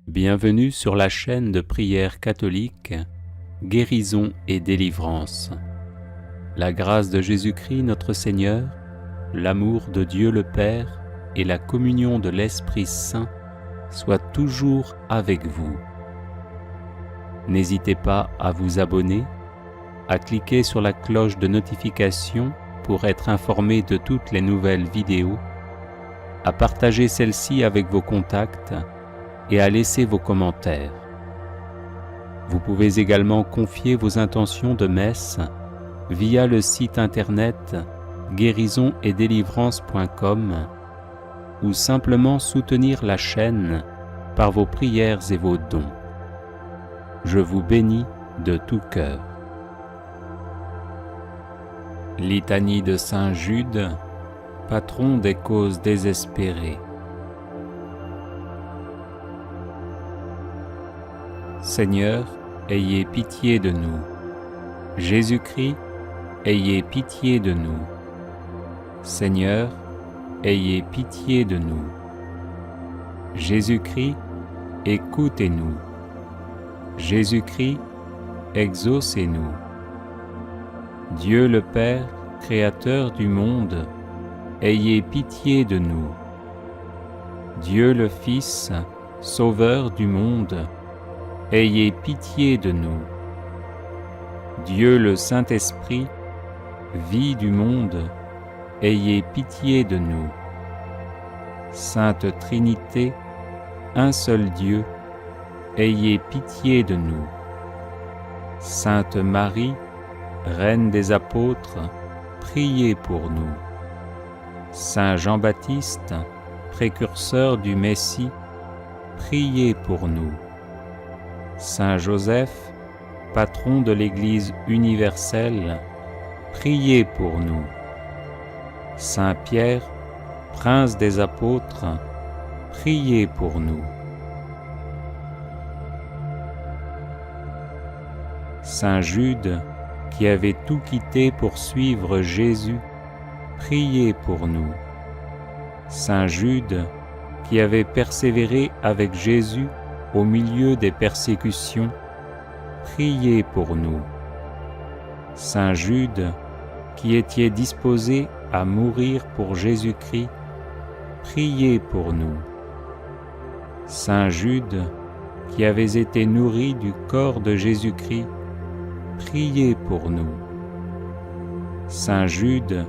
Bienvenue sur la chaîne de prière catholique Guérison et délivrance. La grâce de Jésus-Christ notre Seigneur, l'amour de Dieu le Père et la communion de l'Esprit Saint soient toujours avec vous. N'hésitez pas à vous abonner, à cliquer sur la cloche de notification pour être informé de toutes les nouvelles vidéos, à partager celle-ci avec vos contacts et à laisser vos commentaires. Vous pouvez également confier vos intentions de messe via le site internet guérisonetdélivrance.com ou simplement soutenir la chaîne par vos prières et vos dons. Je vous bénis de tout cœur. Litanie de Saint Jude, patron des causes désespérées. Seigneur, ayez pitié de nous. Jésus-Christ, ayez pitié de nous. Seigneur, ayez pitié de nous. Jésus-Christ, écoutez-nous. Jésus-Christ, exaucez-nous. Dieu le Père, Créateur du monde, ayez pitié de nous. Dieu le Fils, Sauveur du monde, ayez pitié de nous. Dieu le Saint-Esprit, vie du monde, ayez pitié de nous. Sainte Trinité, un seul Dieu, ayez pitié de nous. Sainte Marie, Reine des apôtres, priez pour nous. Saint Jean-Baptiste, précurseur du Messie, priez pour nous. Saint Joseph, patron de l'Église universelle, priez pour nous. Saint Pierre, prince des apôtres, priez pour nous. Saint Jude, qui avait tout quitté pour suivre Jésus, priez pour nous. Saint Jude, qui avait persévéré avec Jésus au milieu des persécutions, priez pour nous. Saint Jude, qui étiez disposé à mourir pour Jésus-Christ, priez pour nous. Saint Jude, qui avez été nourri du corps de Jésus-Christ, priez pour nous. Saint Jude,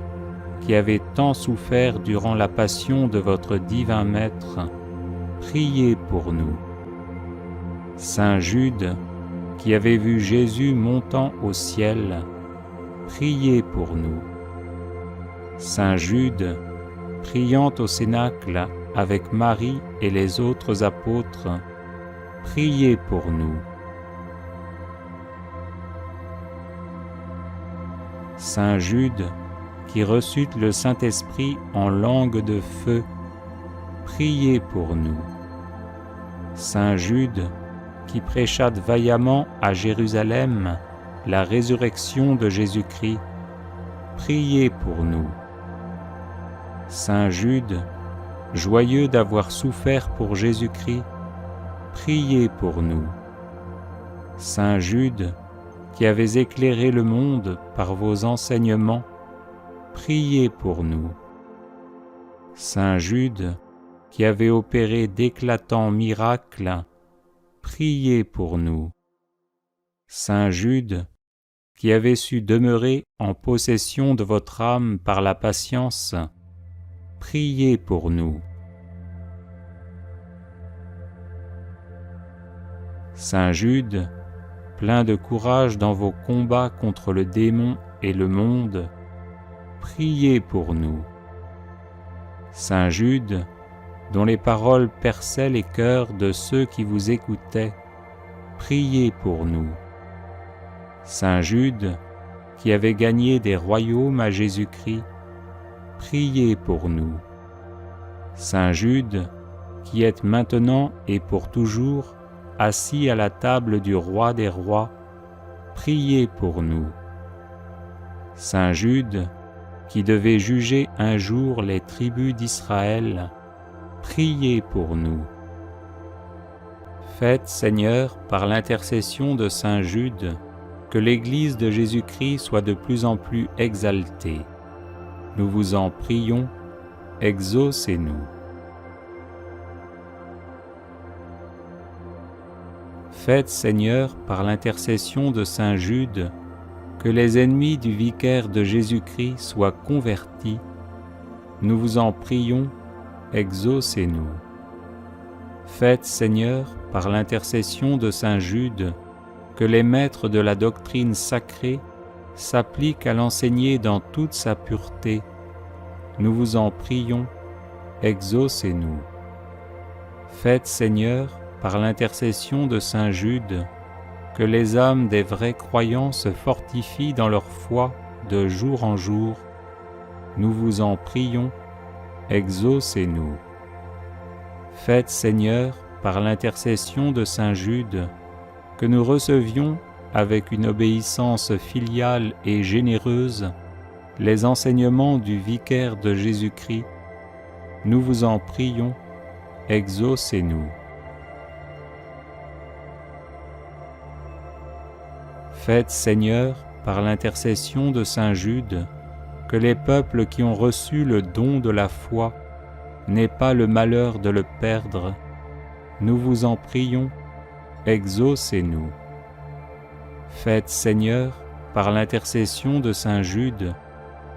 qui avez tant souffert durant la passion de votre divin Maître, priez pour nous. Saint Jude, qui avez vu Jésus montant au ciel, priez pour nous. Saint Jude, priant au Cénacle avec Marie et les autres apôtres, priez pour nous. Saint Jude, qui reçut le Saint-Esprit en langue de feu, priez pour nous. Saint Jude, qui prêcha vaillamment à Jérusalem la résurrection de Jésus-Christ, priez pour nous. Saint Jude, joyeux d'avoir souffert pour Jésus-Christ, priez pour nous. Saint Jude, qui avez éclairé le monde par vos enseignements, priez pour nous. Saint Jude, qui avez opéré d'éclatants miracles, priez pour nous. Saint Jude, qui avez su demeurer en possession de votre âme par la patience, priez pour nous. Saint Jude, plein de courage dans vos combats contre le démon et le monde, priez pour nous. Saint Jude, dont les paroles perçaient les cœurs de ceux qui vous écoutaient, priez pour nous. Saint Jude, qui avait gagné des royaumes à Jésus-Christ, priez pour nous. Saint Jude, qui êtes maintenant et pour toujours assis à la table du Roi des rois, priez pour nous. Saint Jude, qui devait juger un jour les tribus d'Israël, priez pour nous. Faites, Seigneur, par l'intercession de saint Jude, que l'Église de Jésus-Christ soit de plus en plus exaltée. Nous vous en prions, exaucez-nous. Faites, Seigneur, par l'intercession de saint Jude, que les ennemis du vicaire de Jésus-Christ soient convertis. Nous vous en prions, exaucez-nous. Faites, Seigneur, par l'intercession de saint Jude, que les maîtres de la doctrine sacrée s'appliquent à l'enseigner dans toute sa pureté. Nous vous en prions, exaucez-nous. Faites, Seigneur, par l'intercession de saint Jude, que les âmes des vrais croyants se fortifient dans leur foi de jour en jour. Nous vous en prions, exaucez-nous. Faites, Seigneur, par l'intercession de saint Jude, que nous recevions, avec une obéissance filiale et généreuse, les enseignements du vicaire de Jésus-Christ. Nous vous en prions, exaucez-nous. Faites, Seigneur, par l'intercession de saint Jude, que les peuples qui ont reçu le don de la foi n'aient pas le malheur de le perdre. Nous vous en prions, exaucez-nous. Faites, Seigneur, par l'intercession de saint Jude,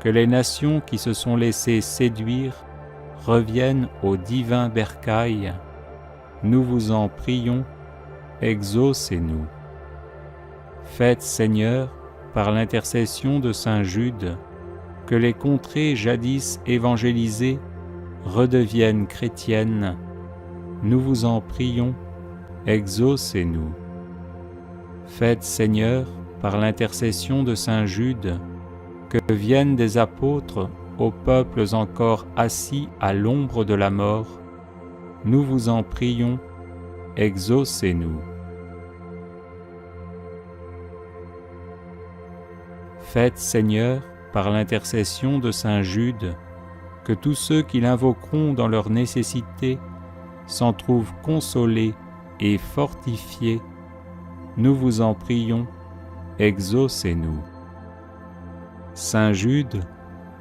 que les nations qui se sont laissées séduire reviennent au divin bercail. Nous vous en prions, exaucez-nous. Faites, Seigneur, par l'intercession de saint Jude, que les contrées jadis évangélisées redeviennent chrétiennes. Nous vous en prions, exaucez-nous. Faites, Seigneur, par l'intercession de saint Jude, que viennent des apôtres aux peuples encore assis à l'ombre de la mort. Nous vous en prions, exaucez-nous. Faites, Seigneur, par l'intercession de saint Jude, que tous ceux qui l'invoqueront dans leur nécessité s'en trouvent consolés et fortifiés. Nous vous en prions, exaucez-nous. Saint Jude,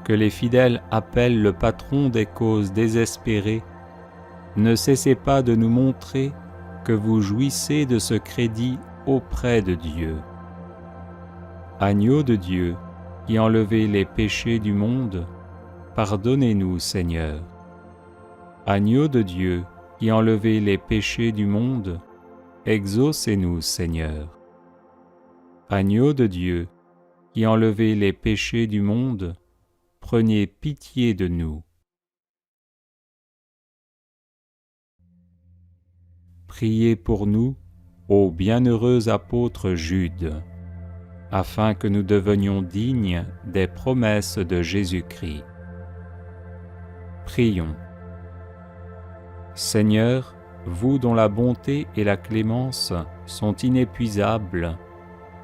que les fidèles appellent le patron des causes désespérées, ne cessez pas de nous montrer que vous jouissez de ce crédit auprès de Dieu. Agneau de Dieu, qui enlevez les péchés du monde, pardonnez-nous, Seigneur. Agneau de Dieu, qui enlevez les péchés du monde, exaucez-nous, Seigneur. Agneau de Dieu, qui enlevez les péchés du monde, prenez pitié de nous. Priez pour nous, ô bienheureux apôtre Jude, afin que nous devenions dignes des promesses de Jésus-Christ. Prions. Seigneur, vous dont la bonté et la clémence sont inépuisables,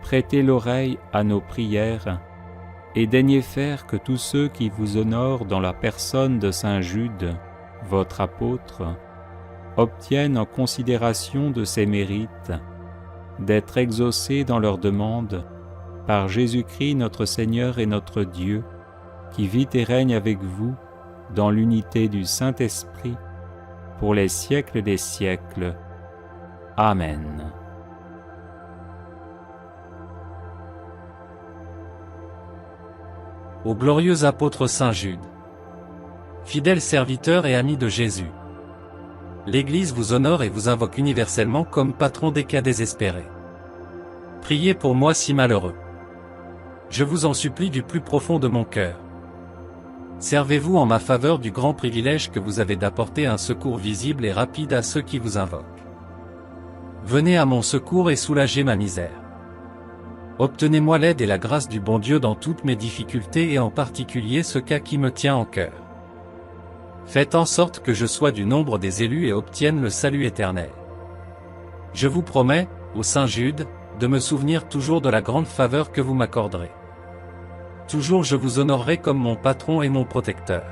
prêtez l'oreille à nos prières et daignez faire que tous ceux qui vous honorent dans la personne de saint Jude, votre apôtre, obtiennent en considération de ses mérites d'être exaucés dans leurs demandes par Jésus-Christ notre Seigneur et notre Dieu, qui vit et règne avec vous dans l'unité du Saint-Esprit, pour les siècles des siècles. Amen. Ô glorieux apôtre Saint Jude, fidèle serviteur et ami de Jésus, l'Église vous honore et vous invoque universellement comme patron des cas désespérés. Priez pour moi si malheureux. Je vous en supplie du plus profond de mon cœur. Servez-vous en ma faveur du grand privilège que vous avez d'apporter un secours visible et rapide à ceux qui vous invoquent. Venez à mon secours et soulagez ma misère. Obtenez-moi l'aide et la grâce du bon Dieu dans toutes mes difficultés et en particulier ce cas qui me tient en cœur. Faites en sorte que je sois du nombre des élus et obtienne le salut éternel. Je vous promets, ô Saint Jude, de me souvenir toujours de la grande faveur que vous m'accorderez. Toujours je vous honorerai comme mon patron et mon protecteur.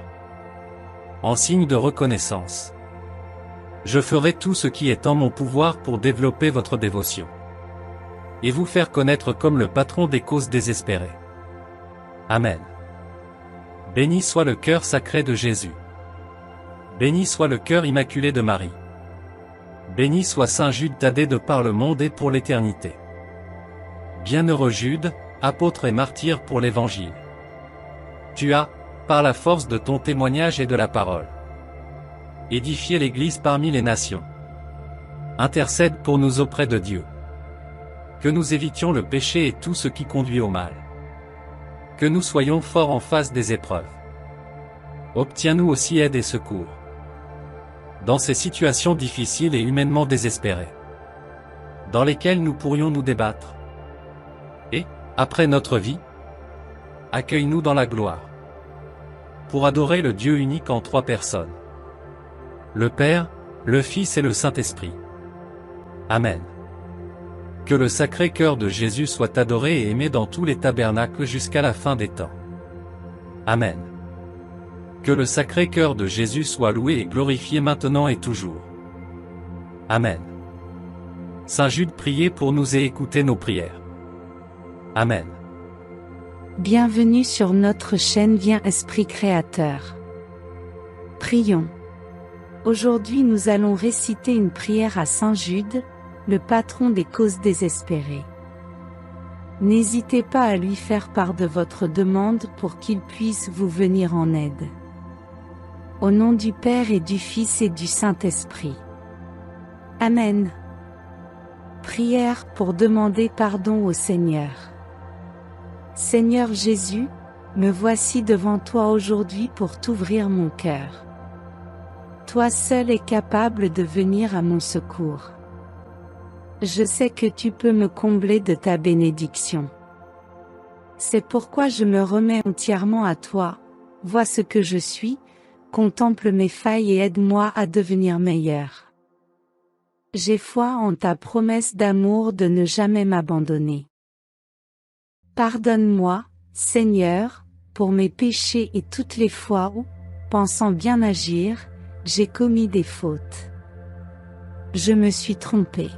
En signe de reconnaissance, Je ferai tout ce qui est en mon pouvoir pour développer votre dévotion. Et vous faire connaître comme le patron des causes désespérées. Amen. Béni soit le cœur sacré de Jésus. Béni soit le cœur immaculé de Marie. Béni soit Saint Jude Thaddée de par le monde et pour l'éternité. Bienheureux Jude, apôtre et martyr pour l'Évangile. Tu as, par la force de ton témoignage et de la parole, édifié l'Église parmi les nations. Intercède pour nous auprès de Dieu. Que nous évitions le péché et tout ce qui conduit au mal. Que nous soyons forts en face des épreuves. Obtiens-nous aussi aide et secours. Dans ces situations difficiles et humainement désespérées, dans lesquelles nous pourrions nous débattre. Et, après notre vie, accueille-nous dans la gloire. Pour adorer le Dieu unique en trois personnes. Le Père, le Fils et le Saint-Esprit. Amen. Que le Sacré-Cœur de Jésus soit adoré et aimé dans tous les tabernacles jusqu'à la fin des temps. Amen. Que le Sacré-Cœur de Jésus soit loué et glorifié maintenant et toujours. Amen. Saint Jude, priez pour nous et écoutez nos prières. Amen. Bienvenue sur notre chaîne Viens Esprit Créateur. Prions. Aujourd'hui nous allons réciter une prière à Saint Jude, le patron des causes désespérées. N'hésitez pas à lui faire part de votre demande pour qu'il puisse vous venir en aide. Au nom du Père et du Fils et du Saint-Esprit. Amen. Prière pour demander pardon au Seigneur. Seigneur Jésus, me voici devant toi aujourd'hui pour t'ouvrir mon cœur. Toi seul es capable de venir à mon secours. Je sais que tu peux me combler de ta bénédiction. C'est pourquoi je me remets entièrement à toi, vois ce que je suis, contemple mes failles et aide-moi à devenir meilleur. J'ai foi en ta promesse d'amour de ne jamais m'abandonner. Pardonne-moi, Seigneur, pour mes péchés et toutes les fois où, pensant bien agir, j'ai commis des fautes. Je me suis trompé.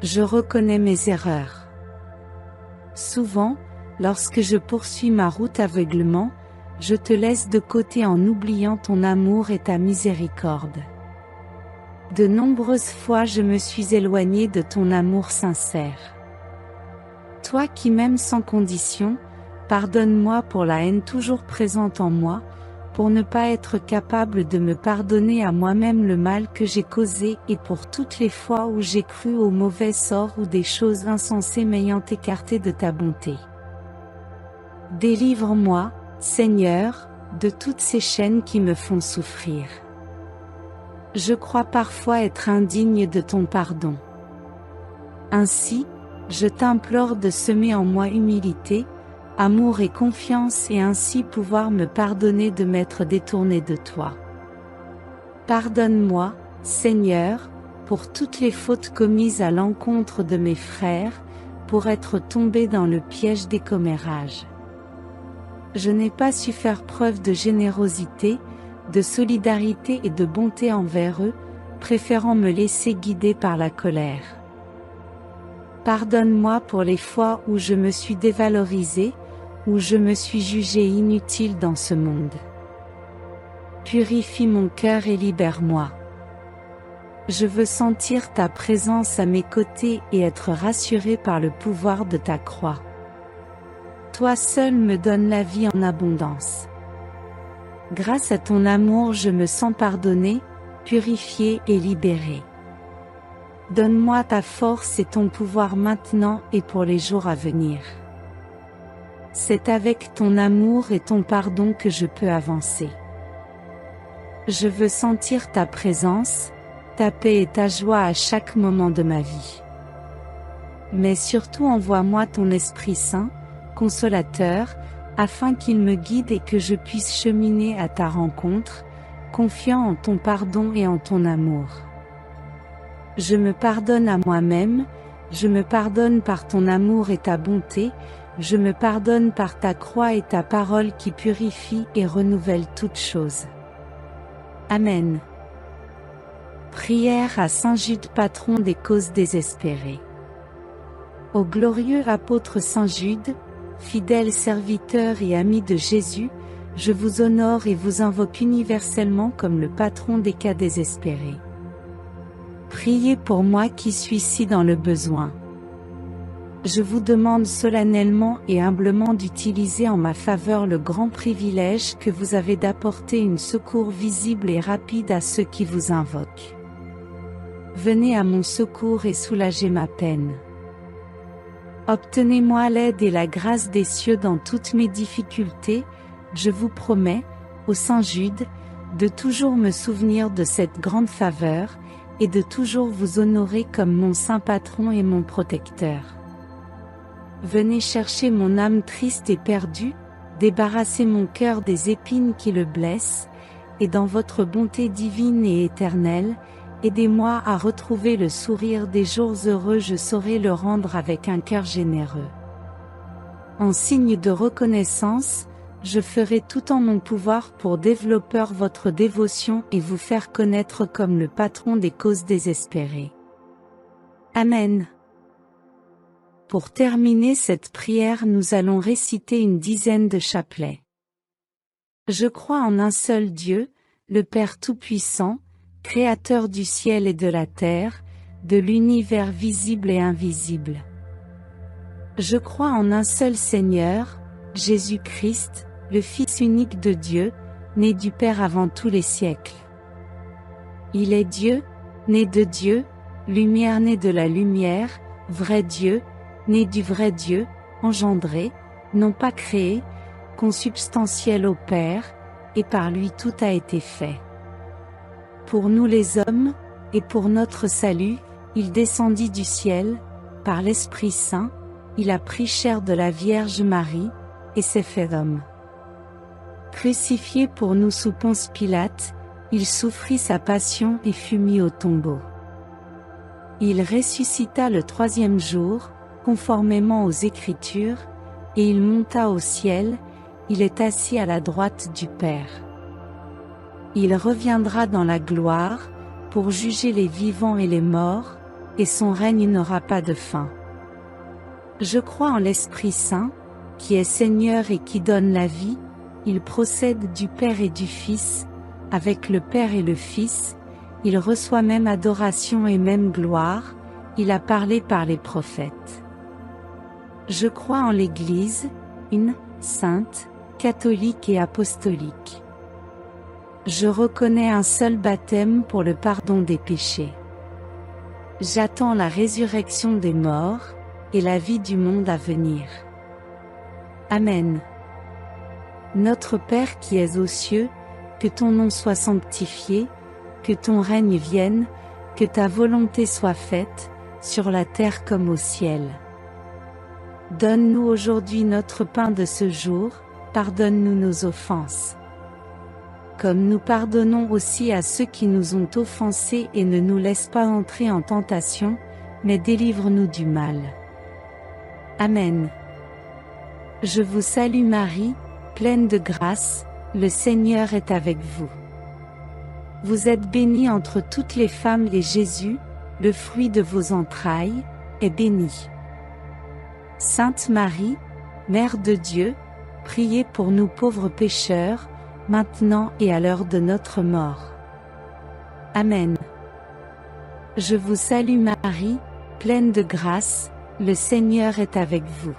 Je reconnais mes erreurs. Souvent, lorsque je poursuis ma route aveuglement, je te laisse de côté en oubliant ton amour et ta miséricorde. De nombreuses fois je me suis éloigné de ton amour sincère. Toi qui m'aimes sans condition, pardonne-moi pour la haine toujours présente en moi, pour ne pas être capable de me pardonner à moi-même le mal que j'ai causé et pour toutes les fois où j'ai cru au mauvais sort ou des choses insensées m'ayant écarté de ta bonté. Délivre-moi, Seigneur, de toutes ces chaînes qui me font souffrir. Je crois parfois être indigne de ton pardon. Ainsi, je t'implore de semer en moi humilité, amour et confiance et ainsi pouvoir me pardonner de m'être détourné de toi. Pardonne-moi, Seigneur, pour toutes les fautes commises à l'encontre de mes frères, pour être tombé dans le piège des commérages. Je n'ai pas su faire preuve de générosité, de solidarité et de bonté envers eux, préférant me laisser guider par la colère. Pardonne-moi pour les fois où je me suis dévalorisé, où je me suis jugé inutile dans ce monde. Purifie mon cœur et libère-moi. Je veux sentir ta présence à mes côtés et être rassuré par le pouvoir de ta croix. Toi seul me donnes la vie en abondance. Grâce à ton amour je me sens pardonné, purifié et libéré. Donne-moi ta force et ton pouvoir maintenant et pour les jours à venir. C'est avec ton amour et ton pardon que je peux avancer. Je veux sentir ta présence, ta paix et ta joie à chaque moment de ma vie. Mais surtout envoie-moi ton Esprit Saint, consolateur, afin qu'il me guide et que je puisse cheminer à ta rencontre, confiant en ton pardon et en ton amour. Je me pardonne à moi-même, je me pardonne par ton amour et ta bonté, je me pardonne par ta croix et ta parole qui purifie et renouvelle toutes choses. Amen. Prière à Saint Jude, patron des causes désespérées. Ô glorieux apôtre Saint Jude, fidèle serviteur et ami de Jésus, je vous honore et vous invoque universellement comme le patron des cas désespérés. Priez pour moi qui suis si dans le besoin. Je vous demande solennellement et humblement d'utiliser en ma faveur le grand privilège que vous avez d'apporter une secours visible et rapide à ceux qui vous invoquent. Venez à mon secours et soulagez ma peine. Obtenez-moi l'aide et la grâce des cieux dans toutes mes difficultés, je vous promets, ô Saint Jude, de toujours me souvenir de cette grande faveur, et de toujours vous honorer comme mon saint patron et mon protecteur. Venez chercher mon âme triste et perdue, débarrasser mon cœur des épines qui le blessent, et dans votre bonté divine et éternelle, aidez-moi à retrouver le sourire des jours heureux, je saurai le rendre avec un cœur généreux. En signe de reconnaissance, je ferai tout en mon pouvoir pour développer votre dévotion et vous faire connaître comme le patron des causes désespérées. Amen. Pour terminer cette prière, nous allons réciter une dizaine de chapelets. Je crois en un seul Dieu, le Père Tout-Puissant, Créateur du ciel et de la terre, de l'univers visible et invisible. Je crois en un seul Seigneur, Jésus-Christ, le Fils unique de Dieu, né du Père avant tous les siècles. Il est Dieu, né de Dieu, lumière née de la lumière, vrai Dieu, né du vrai Dieu, engendré, non pas créé, consubstantiel au Père, et par lui tout a été fait. Pour nous les hommes, et pour notre salut, il descendit du ciel, par l'Esprit Saint, il a pris chair de la Vierge Marie, et s'est fait homme. Crucifié pour nous sous Ponce Pilate, il souffrit sa passion et fut mis au tombeau. Il ressuscita le troisième jour, conformément aux Écritures, et il monta au ciel, il est assis à la droite du Père. Il reviendra dans la gloire, pour juger les vivants et les morts, et son règne n'aura pas de fin. Je crois en l'Esprit Saint, qui est Seigneur et qui donne la vie, il procède du Père et du Fils, avec le Père et le Fils, il reçoit même adoration et même gloire, il a parlé par les prophètes. Je crois en l'Église, une, sainte, catholique et apostolique. Je reconnais un seul baptême pour le pardon des péchés. J'attends la résurrection des morts, et la vie du monde à venir. Amen. Notre Père qui es aux cieux, que ton nom soit sanctifié, que ton règne vienne, que ta volonté soit faite, sur la terre comme au ciel. Donne-nous aujourd'hui notre pain de ce jour, pardonne-nous nos offenses. Comme nous pardonnons aussi à ceux qui nous ont offensés, et ne nous laisse pas entrer en tentation, mais délivre-nous du mal. Amen. Je vous salue Marie, pleine de grâce, le Seigneur est avec vous. Vous êtes bénie entre toutes les femmes et Jésus, le fruit de vos entrailles, est béni. Sainte Marie, Mère de Dieu, priez pour nous pauvres pécheurs, maintenant et à l'heure de notre mort. Amen. Je vous salue Marie, pleine de grâce, le Seigneur est avec vous.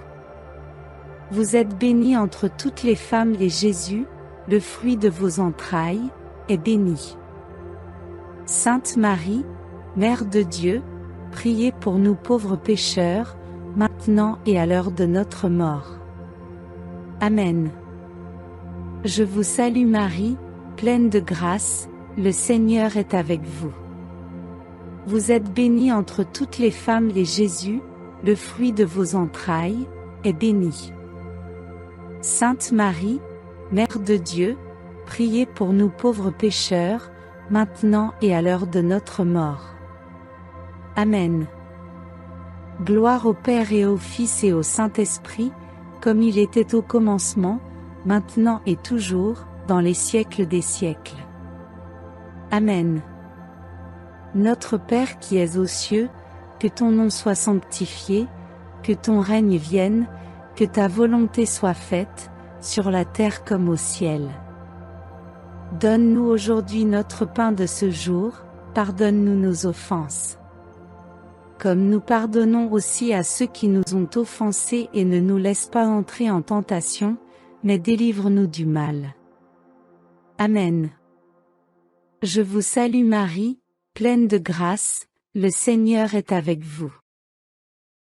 Vous êtes bénie entre toutes les femmes et Jésus, le fruit de vos entrailles, est béni. Sainte Marie, Mère de Dieu, priez pour nous pauvres pécheurs, maintenant et à l'heure de notre mort. Amen. Je vous salue Marie, pleine de grâce, le Seigneur est avec vous. Vous êtes bénie entre toutes les femmes et Jésus, le fruit de vos entrailles, est béni. Sainte Marie, Mère de Dieu, priez pour nous pauvres pécheurs, maintenant et à l'heure de notre mort. Amen. Gloire au Père et au Fils et au Saint-Esprit, comme il était au commencement, maintenant et toujours, dans les siècles des siècles. Amen. Notre Père qui es aux cieux, que ton nom soit sanctifié, que ton règne vienne, que ta volonté soit faite, sur la terre comme au ciel. Donne-nous aujourd'hui notre pain de ce jour, pardonne-nous nos offenses. Comme nous pardonnons aussi à ceux qui nous ont offensés, et ne nous laisse pas entrer en tentation, mais délivre-nous du mal. Amen. Je vous salue Marie, pleine de grâce, le Seigneur est avec vous.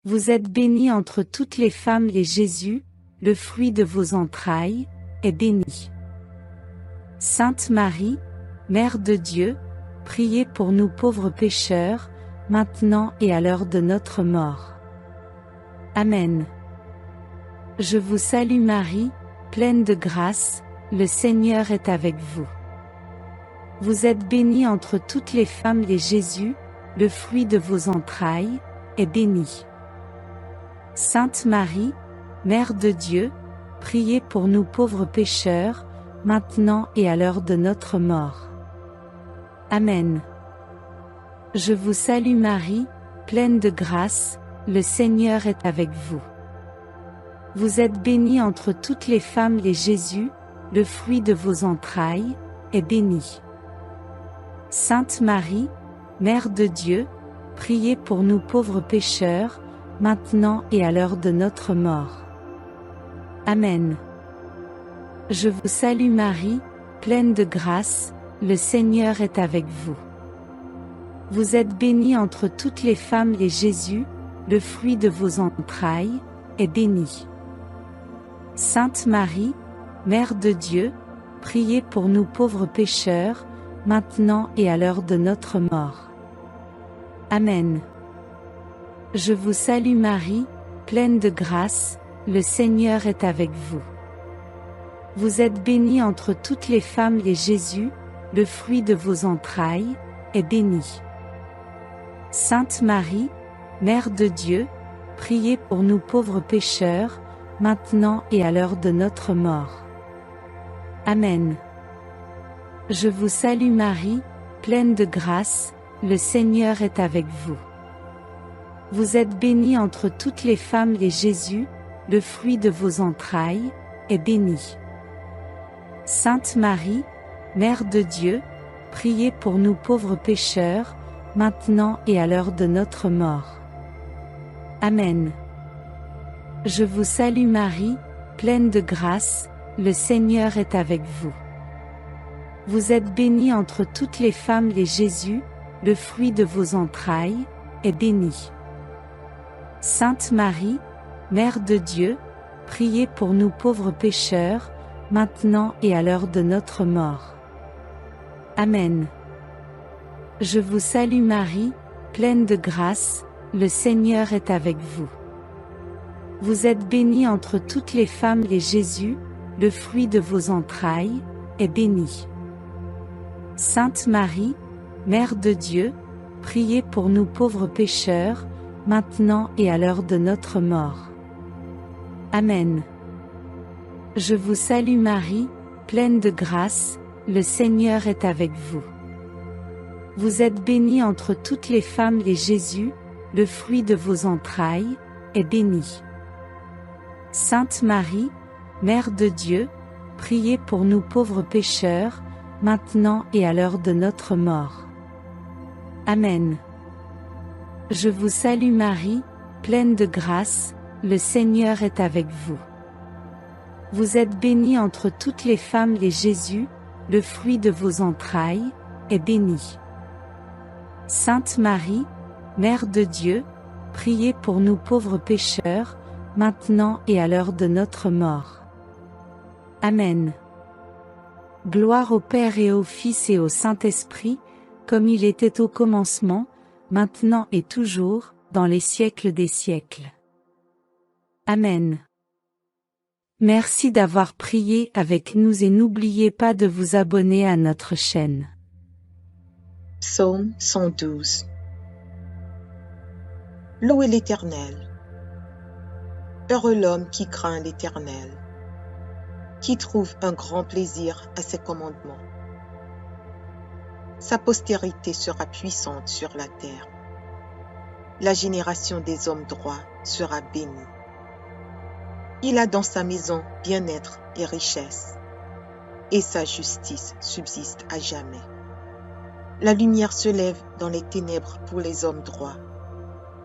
Vous êtes bénie entre toutes les femmes et Jésus, le fruit de vos entrailles, est béni. Sainte Marie, Mère de Dieu, priez pour nous pauvres pécheurs, maintenant et à l'heure de notre mort. Amen. Je vous salue Marie, pleine de grâce, le Seigneur est avec vous. Vous êtes bénie entre toutes les femmes et Jésus, le fruit de vos entrailles, est béni. Sainte Marie, Mère de Dieu, priez pour nous pauvres pécheurs, maintenant et à l'heure de notre mort. Amen. Je vous salue Marie, pleine de grâce, le Seigneur est avec vous. Vous êtes bénie entre toutes les femmes et Jésus, le fruit de vos entrailles, est béni. Sainte Marie, Mère de Dieu, priez pour nous pauvres pécheurs, maintenant et à l'heure de notre mort. Amen. Je vous salue Marie, pleine de grâce, le Seigneur est avec vous. Vous êtes bénie entre toutes les femmes et Jésus, le fruit de vos entrailles, est béni. Sainte Marie, Mère de Dieu, priez pour nous pauvres pécheurs, maintenant et à l'heure de notre mort. Amen. Je vous salue Marie, pleine de grâce, le Seigneur est avec vous. Vous êtes bénie entre toutes les femmes et Jésus, le fruit de vos entrailles, est béni. Sainte Marie, Mère de Dieu, priez pour nous pauvres pécheurs, maintenant et à l'heure de notre mort. Amen. Je vous salue Marie, pleine de grâce, le Seigneur est avec vous. Vous êtes bénie entre toutes les femmes et Jésus, le fruit de vos entrailles, est béni. Sainte Marie, Mère de Dieu, priez pour nous pauvres pécheurs, maintenant et à l'heure de notre mort. Amen. Je vous salue Marie, pleine de grâce, le Seigneur est avec vous. Vous êtes bénie entre toutes les femmes et Jésus, le fruit de vos entrailles, est béni. Sainte Marie, Mère de Dieu, priez pour nous pauvres pécheurs, maintenant et à l'heure de notre mort. Amen. Je vous salue Marie, pleine de grâce, le Seigneur est avec vous. Vous êtes bénie entre toutes les femmes et Jésus, le fruit de vos entrailles, est béni. Sainte Marie, Mère de Dieu, priez pour nous pauvres pécheurs, maintenant et à l'heure de notre mort. Amen. Je vous salue Marie, pleine de grâce, le Seigneur est avec vous. Vous êtes bénie entre toutes les femmes et Jésus, le fruit de vos entrailles, est béni. Sainte Marie, Mère de Dieu, priez pour nous pauvres pécheurs, maintenant et à l'heure de notre mort. Amen. Je vous salue Marie, pleine de grâce, le Seigneur est avec vous. Vous êtes bénie entre toutes les femmes et Jésus, le fruit de vos entrailles, est béni. Sainte Marie, Mère de Dieu, priez pour nous pauvres pécheurs, maintenant et à l'heure de notre mort. Amen. Gloire au Père et au Fils et au Saint-Esprit, comme il était au commencement, maintenant et toujours, dans les siècles des siècles. Amen. Merci d'avoir prié avec nous et n'oubliez pas de vous abonner à notre chaîne. Psaume 112. Louez l'Éternel. Heureux l'homme qui craint l'Éternel, qui trouve un grand plaisir à ses commandements. Sa postérité sera puissante sur la terre. La génération des hommes droits sera bénie. Il a dans sa maison bien-être et richesse, et sa justice subsiste à jamais. La lumière se lève dans les ténèbres pour les hommes droits,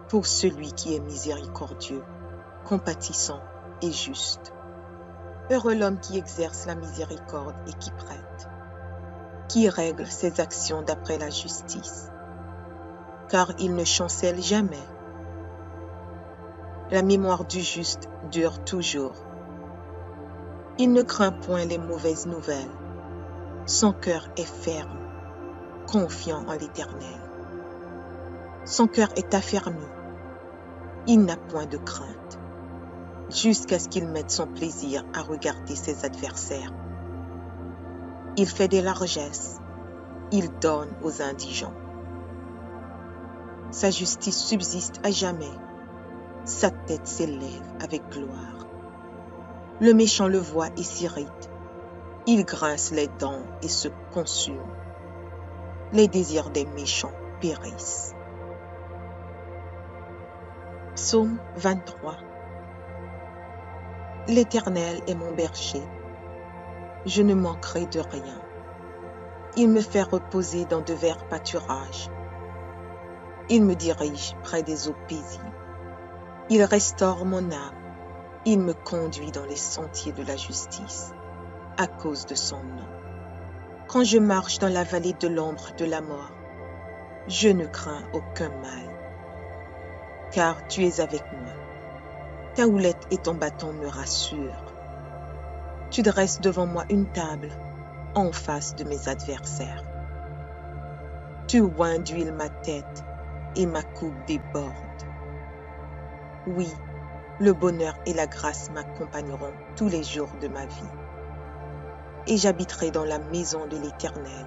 pour celui qui est miséricordieux, compatissant et juste. Heureux l'homme qui exerce la miséricorde et qui prête, qui règle ses actions d'après la justice, car il ne chancelle jamais. La mémoire du juste dure toujours. Il ne craint point les mauvaises nouvelles. Son cœur est ferme, confiant en l'Éternel. Son cœur est affermi. Il n'a point de crainte, jusqu'à ce qu'il mette son plaisir à regarder ses adversaires. Il fait des largesses. Il donne aux indigents. Sa justice subsiste à jamais. Sa tête s'élève avec gloire. Le méchant le voit et s'irrite. Il grince les dents et se consume. Les désirs des méchants périssent. Psaume 23. L'Éternel est mon berger. Je ne manquerai de rien. Il me fait reposer dans de verts pâturages. Il me dirige près des eaux paisibles. Il restaure mon âme. Il me conduit dans les sentiers de la justice, à cause de son nom. Quand je marche dans la vallée de l'ombre de la mort, je ne crains aucun mal, car tu es avec moi. Ta houlette et ton bâton me rassurent. Tu dresses devant moi une table en face de mes adversaires. Tu oins d'huile ma tête et ma coupe déborde. Oui, le bonheur et la grâce m'accompagneront tous les jours de ma vie. Et j'habiterai dans la maison de l'Éternel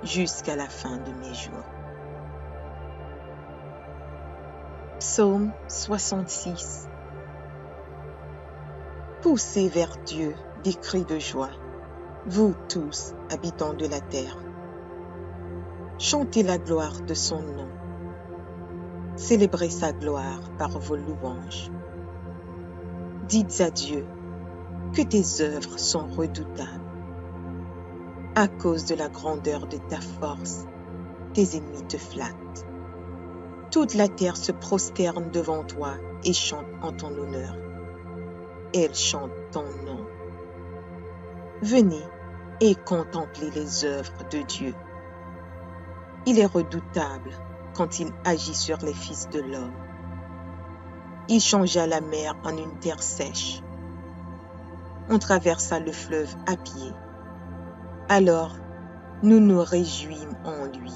jusqu'à la fin de mes jours. Psaume 66. Poussez vers Dieu des cris de joie, vous tous, habitants de la terre. Chantez la gloire de son nom. Célébrez sa gloire par vos louanges. Dites à Dieu que tes œuvres sont redoutables. À cause de la grandeur de ta force, tes ennemis te flattent. Toute la terre se prosterne devant toi et chante en ton honneur. Elle chante ton nom. Venez et contemplez les œuvres de Dieu. Il est redoutable quand il agit sur les fils de l'homme. Il changea la mer en une terre sèche. On traversa le fleuve à pied. Alors, nous nous réjouîmes en lui.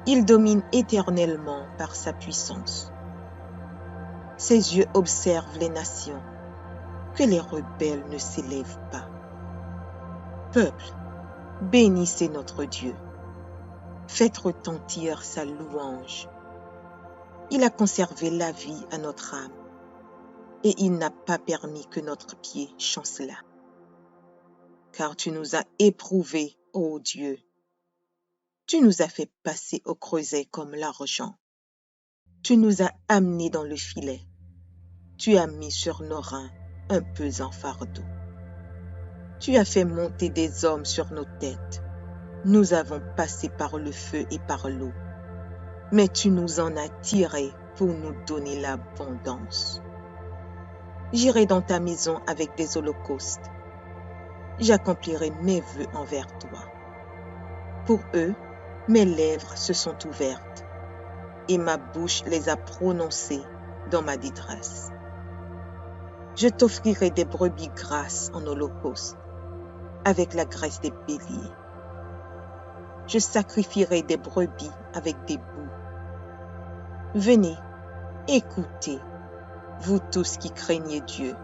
Il domine éternellement par sa puissance. Ses yeux observent les nations, que les rebelles ne s'élèvent pas. Peuple, bénissez notre Dieu. Faites retentir sa louange. Il a conservé la vie à notre âme, et il n'a pas permis que notre pied chancelât. Car tu nous as éprouvés, ô Dieu. Tu nous as fait passer au creuset comme l'argent. Tu nous as amenés dans le filet. Tu as mis sur nos reins un pesant fardeau. Tu as fait monter des hommes sur nos têtes. Nous avons passé par le feu et par l'eau. Mais tu nous en as tirés pour nous donner l'abondance. J'irai dans ta maison avec des holocaustes. J'accomplirai mes vœux envers toi. Pour eux, mes lèvres se sont ouvertes et ma bouche les a prononcées dans ma détresse. Je t'offrirai des brebis grasses en holocauste avec la graisse des béliers. Je sacrifierai des brebis avec des boucs. Venez, écoutez, vous tous qui craignez Dieu,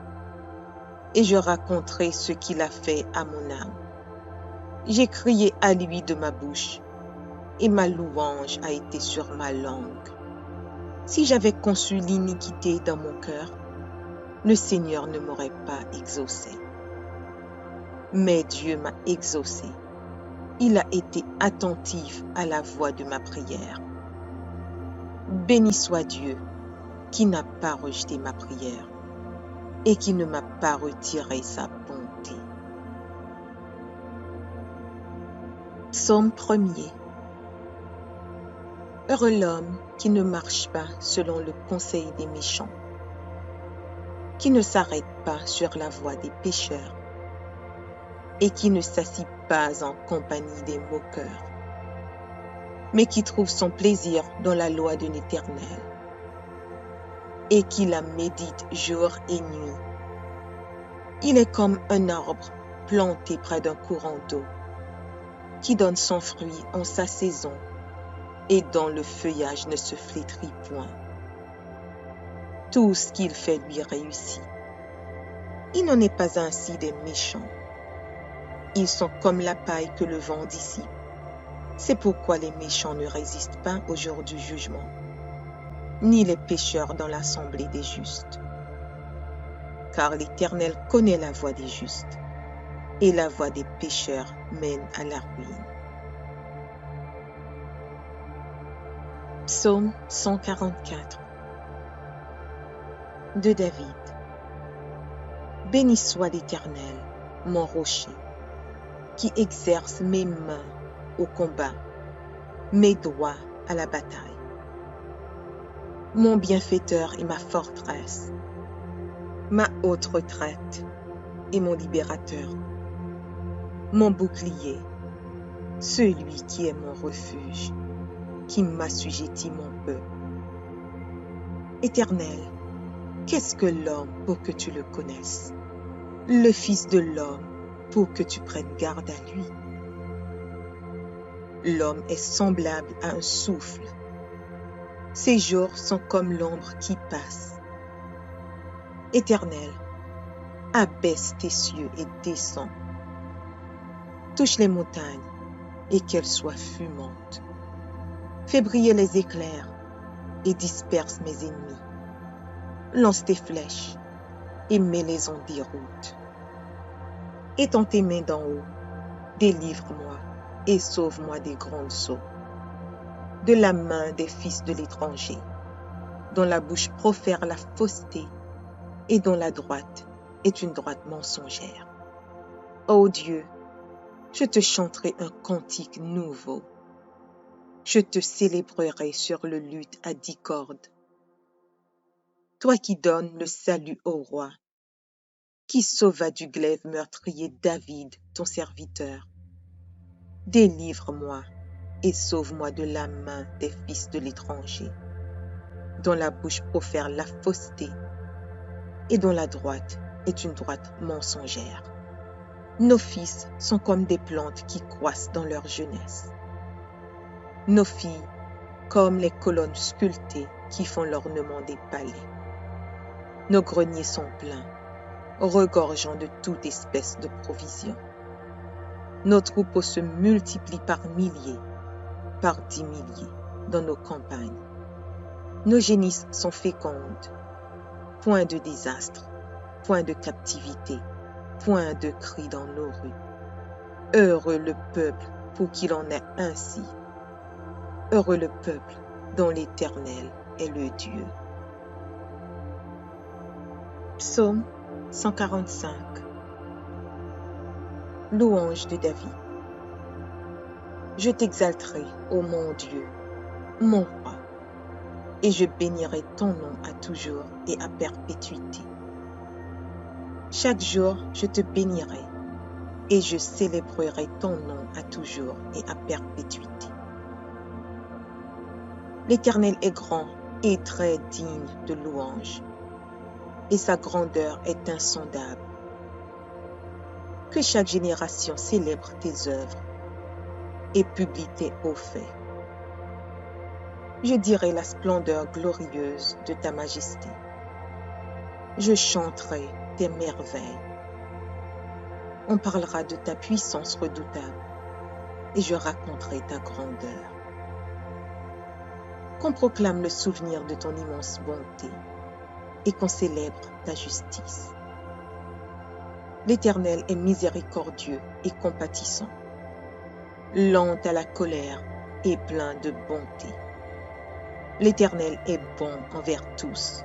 et je raconterai ce qu'il a fait à mon âme. J'ai crié à lui de ma bouche, et ma louange a été sur ma langue. Si j'avais conçu l'iniquité dans mon cœur, le Seigneur ne m'aurait pas exaucé. Mais Dieu m'a exaucé. Il a été attentif à la voix de ma prière. Béni soit Dieu qui n'a pas rejeté ma prière et qui ne m'a pas retiré sa bonté. Psaume 1er. Heureux l'homme qui ne marche pas selon le conseil des méchants, qui ne s'arrête pas sur la voie des pécheurs et qui ne s'assit pas en compagnie des moqueurs, mais qui trouve son plaisir dans la loi de l'Éternel et qui la médite jour et nuit. Il est comme un arbre planté près d'un courant d'eau, qui donne son fruit en sa saison et dont le feuillage ne se flétrit point. Tout ce qu'il fait lui réussit. Il n'en est pas ainsi des méchants. Ils sont comme la paille que le vent dissipe. C'est pourquoi les méchants ne résistent pas au jour du jugement, ni les pécheurs dans l'assemblée des justes. Car l'Éternel connaît la voie des justes, et la voie des pécheurs mène à la ruine. Psaume 144 de David. Béni soit l'Éternel, mon rocher, qui exerce mes mains au combat, mes doigts à la bataille. Mon bienfaiteur et ma forteresse, ma haute retraite et mon libérateur, mon bouclier, celui qui est mon refuge, qui m'assujettit mon peuple. Éternel, qu'est-ce que l'homme pour que tu le connaisses? Le Fils de l'homme pour que tu prennes garde à lui. L'homme est semblable à un souffle. Ses jours sont comme l'ombre qui passe. Éternel, abaisse tes cieux et descends. Touche les montagnes et qu'elles soient fumantes. Fais briller les éclairs et disperse mes ennemis. Lance tes flèches et mets-les en déroute. Étends tes mains d'en haut, délivre-moi et sauve-moi des grands sauts, de la main des fils de l'étranger, dont la bouche profère la fausseté et dont la droite est une droite mensongère. Ô Dieu, je te chanterai un cantique nouveau. Je te célébrerai sur le luth à 10 cordes. Toi qui donnes le salut au roi, qui sauva du glaive meurtrier David, ton serviteur. Délivre-moi et sauve-moi de la main des fils de l'étranger, dont la bouche profère la fausseté et dont la droite est une droite mensongère. Nos fils sont comme des plantes qui croissent dans leur jeunesse. Nos filles comme les colonnes sculptées qui font l'ornement des palais. Nos greniers sont pleins, regorgeant de toute espèce de provisions. Nos troupeaux se multiplient par milliers, par 10 milliers dans nos campagnes. Nos génisses sont fécondes. Point de désastre, point de captivité, point de cris dans nos rues. Heureux le peuple pour qu'il en ait ainsi. Heureux le peuple dont l'Éternel est le Dieu. Psaume 145. Louange de David. Je t'exalterai, ô mon Dieu, mon roi, et je bénirai ton nom à toujours et à perpétuité. Chaque jour, je te bénirai, et je célébrerai ton nom à toujours et à perpétuité. L'Éternel est grand et très digne de louange, et sa grandeur est insondable. Que chaque génération célèbre tes œuvres et publie tes hauts faits. Je dirai la splendeur glorieuse de ta majesté. Je chanterai tes merveilles. On parlera de ta puissance redoutable et je raconterai ta grandeur. Qu'on proclame le souvenir de ton immense bonté et qu'on célèbre ta justice. L'Éternel est miséricordieux et compatissant, lent à la colère et plein de bonté. L'Éternel est bon envers tous,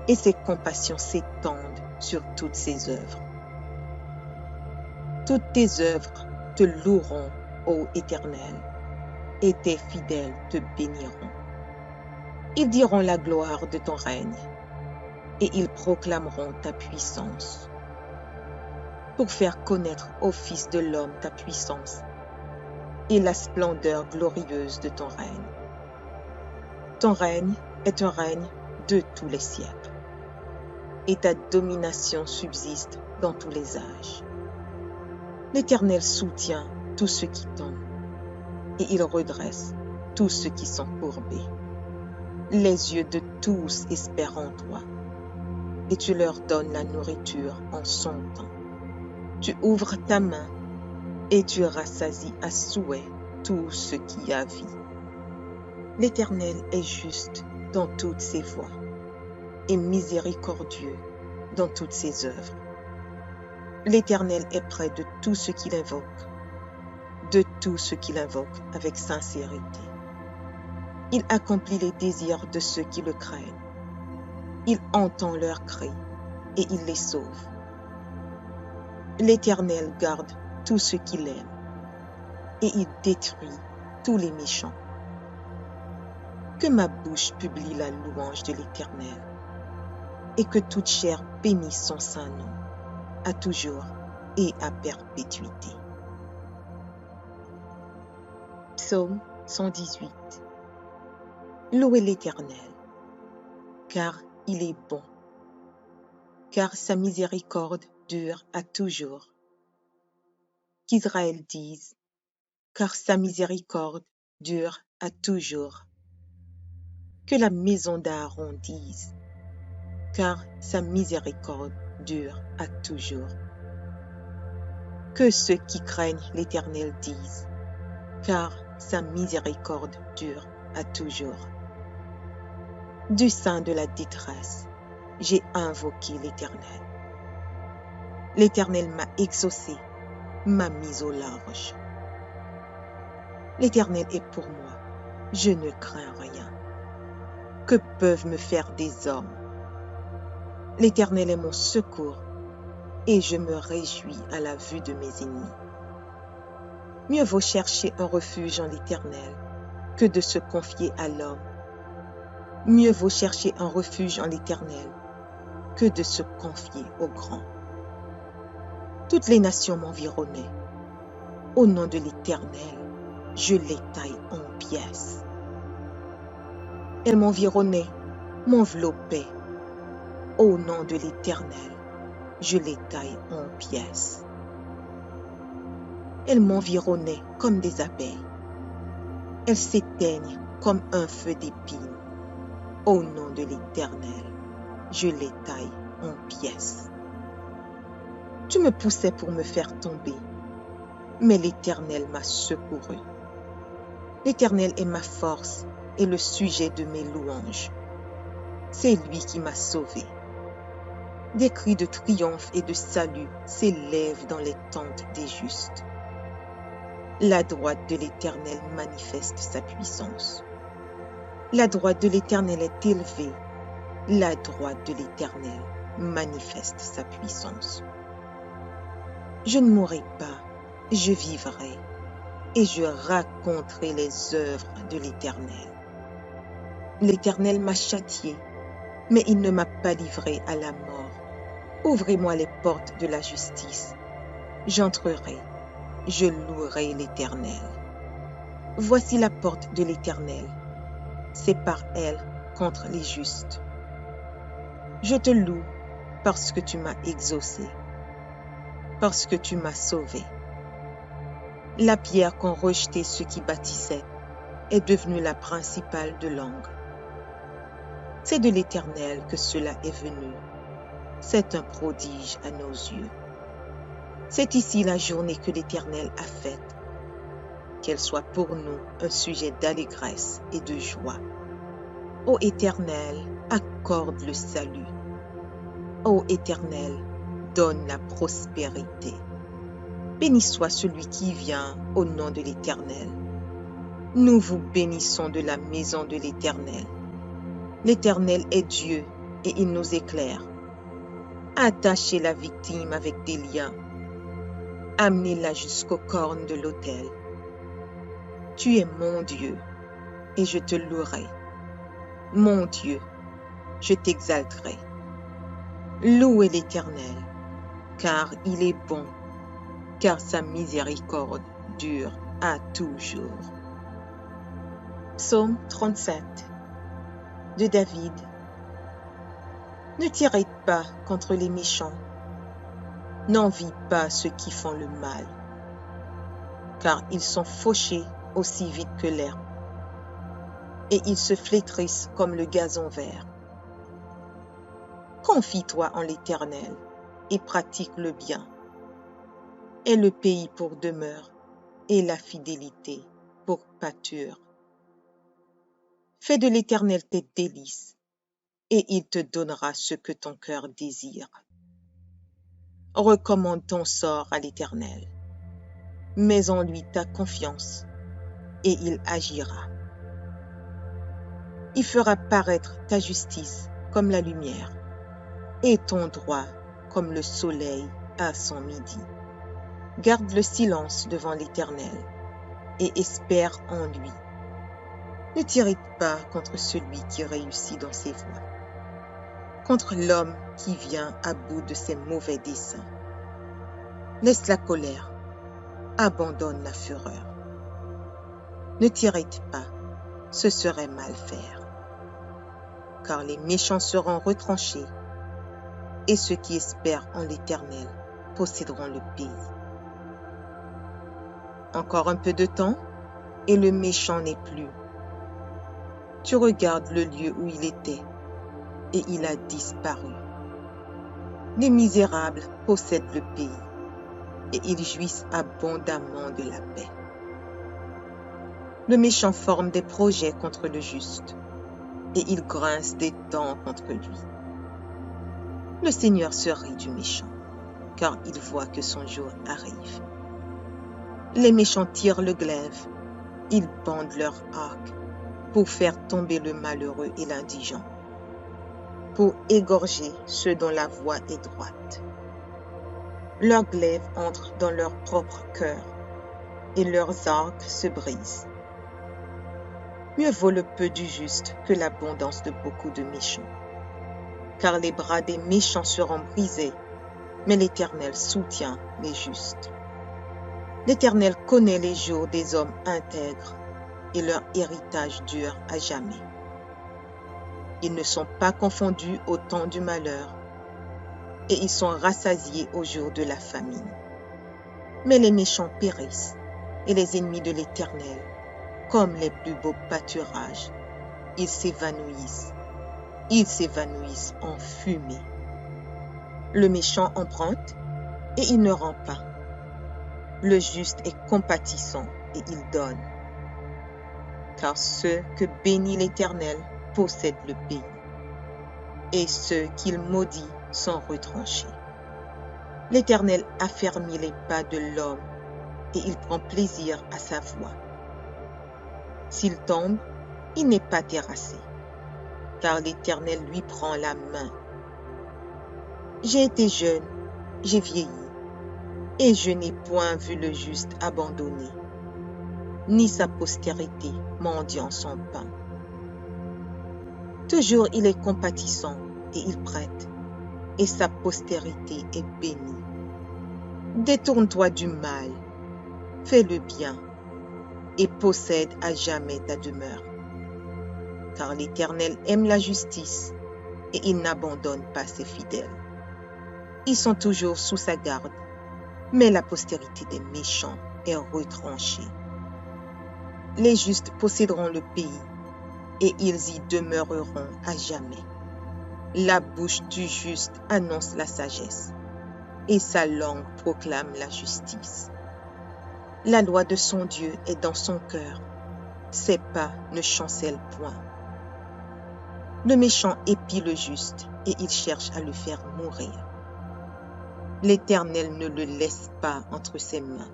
et ses compassions s'étendent sur toutes ses œuvres. Toutes tes œuvres te loueront, ô Éternel, et tes fidèles te béniront. Ils diront la gloire de ton règne, et ils proclameront ta puissance, pour faire connaître aux fils de l'homme ta puissance et la splendeur glorieuse de ton règne. Ton règne est un règne de tous les siècles, et ta domination subsiste dans tous les âges. L'Éternel soutient tous ceux qui tombent, et il redresse tous ceux qui sont courbés. Les yeux de tous espèrent en toi, et tu leur donnes la nourriture en son temps. Tu ouvres ta main, et tu rassasies à souhait tout ce qui a vie. L'Éternel est juste dans toutes ses voies, et miséricordieux dans toutes ses œuvres. L'Éternel est près de tous ceux qui l'invoquent, avec sincérité. Il accomplit les désirs de ceux qui le craignent. Il entend leurs cris et il les sauve. L'Éternel garde tous ceux qui l'aiment et il détruit tous les méchants. Que ma bouche publie la louange de l'Éternel et que toute chair bénisse son saint nom, à toujours et à perpétuité. Psaume 118. Louez l'Éternel, car il est bon, car sa miséricorde dure à toujours. Qu'Israël dise, car sa miséricorde dure à toujours. Que la maison d'Aaron dise, car sa miséricorde dure à toujours. Que ceux qui craignent l'Éternel disent, car sa miséricorde dure à toujours. Du sein de la détresse, j'ai invoqué l'Éternel. L'Éternel m'a exaucé, m'a mis au large. L'Éternel est pour moi, je ne crains rien. Que peuvent me faire des hommes? L'Éternel est mon secours, et je me réjouis à la vue de mes ennemis. Mieux vaut chercher un refuge en l'Éternel que de se confier à l'homme. Mieux vaut chercher un refuge en l'Éternel que de se confier au grand. Toutes les nations m'environnaient. Au nom de l'Éternel, je les taille en pièces. Elles m'environnaient, m'enveloppaient. Au nom de l'Éternel, je les taille en pièces. Elles m'environnaient comme des abeilles. Elles s'éteignent comme un feu d'épines. Au nom de l'Éternel, je les taille en pièces. Tu me poussais pour me faire tomber, mais l'Éternel m'a secouru. L'Éternel est ma force et le sujet de mes louanges. C'est lui qui m'a sauvé. Des cris de triomphe et de salut s'élèvent dans les tentes des justes. La droite de l'Éternel manifeste sa puissance. La droite de l'Éternel est élevée. La droite de l'Éternel manifeste sa puissance. Je ne mourrai pas, je vivrai, et je raconterai les œuvres de l'Éternel. L'Éternel m'a châtié, mais il ne m'a pas livré à la mort. Ouvrez-moi les portes de la justice. J'entrerai, je louerai l'Éternel. Voici la porte de l'Éternel. C'est par elle contre les justes. Je te loue parce que tu m'as exaucé, parce que tu m'as sauvé. La pierre qu'ont rejetée ceux qui bâtissaient est devenue la principale de l'angle. C'est de l'Éternel que cela est venu. C'est un prodige à nos yeux. C'est ici la journée que l'Éternel a faite. Qu'elle soit pour nous un sujet d'allégresse et de joie. Ô Éternel, accorde le salut. Ô Éternel, donne la prospérité. Béni soit celui qui vient au nom de l'Éternel. Nous vous bénissons de la maison de l'Éternel. L'Éternel est Dieu et il nous éclaire. Attachez la victime avec des liens. Amenez-la jusqu'aux cornes de l'autel. Tu es mon Dieu et je te louerai. Mon Dieu, je t'exalterai. Louez l'Éternel, car il est bon, car sa miséricorde dure à toujours. Psaume 37 de David. Ne t'irrite pas contre les méchants, n'envie pas ceux qui font le mal, car ils sont fauchés aussi vite que l'herbe, et ils se flétrissent comme le gazon vert. Confie-toi en l'Éternel et pratique le bien. Aie le pays pour demeure et la fidélité pour pâture. Fais de l'Éternel tes délices, et il te donnera ce que ton cœur désire. Recommande ton sort à l'Éternel. Mets en lui ta confiance, et il agira. Il fera paraître ta justice comme la lumière, et ton droit comme le soleil à son midi. Garde le silence devant l'Éternel, et espère en lui. Ne t'irrite pas contre celui qui réussit dans ses voies, contre l'homme qui vient à bout de ses mauvais desseins. Laisse la colère, abandonne la fureur. Ne t'irrite pas, ce serait mal faire. Car les méchants seront retranchés, et ceux qui espèrent en l'Éternel posséderont le pays. Encore un peu de temps, et le méchant n'est plus. Tu regardes le lieu où il était, et il a disparu. Les misérables possèdent le pays, et ils jouissent abondamment de la paix. Le méchant forme des projets contre le juste, et il grince des dents contre lui. Le Seigneur se rit du méchant, car il voit que son jour arrive. Les méchants tirent le glaive, ils bandent leur arc pour faire tomber le malheureux et l'indigent, pour égorger ceux dont la voie est droite. Leurs glaives entrent dans leur propre cœur, et leurs arcs se brisent. Mieux vaut le peu du juste que l'abondance de beaucoup de méchants. Car les bras des méchants seront brisés, mais l'Éternel soutient les justes. L'Éternel connaît les jours des hommes intègres, et leur héritage dure à jamais. Ils ne sont pas confondus au temps du malheur, et ils sont rassasiés au jour de la famine. Mais les méchants périssent, et les ennemis de l'Éternel, comme les plus beaux pâturages, ils s'évanouissent en fumée. Le méchant emprunte, et il ne rend pas. Le juste est compatissant, et il donne. Car ceux que bénit l'Éternel possèdent le pays, et ceux qu'il maudit sont retranchés. L'Éternel affermit les pas de l'homme, et il prend plaisir à sa voie. S'il tombe, il n'est pas terrassé, car l'Éternel lui prend la main. J'ai été jeune, j'ai vieilli, et je n'ai point vu le juste abandonné, ni sa postérité mendiant son pain. Toujours il est compatissant et il prête, et sa postérité est bénie. Détourne-toi du mal, fais le bien, et possède à jamais ta demeure. Car l'Éternel aime la justice, et il n'abandonne pas ses fidèles. Ils sont toujours sous sa garde, mais la postérité des méchants est retranchée. Les justes posséderont le pays, et ils y demeureront à jamais. La bouche du juste annonce la sagesse, et sa langue proclame la justice. La loi de son Dieu est dans son cœur, ses pas ne chancellent point. Le méchant épie le juste, et il cherche à le faire mourir. L'Éternel ne le laisse pas entre ses mains,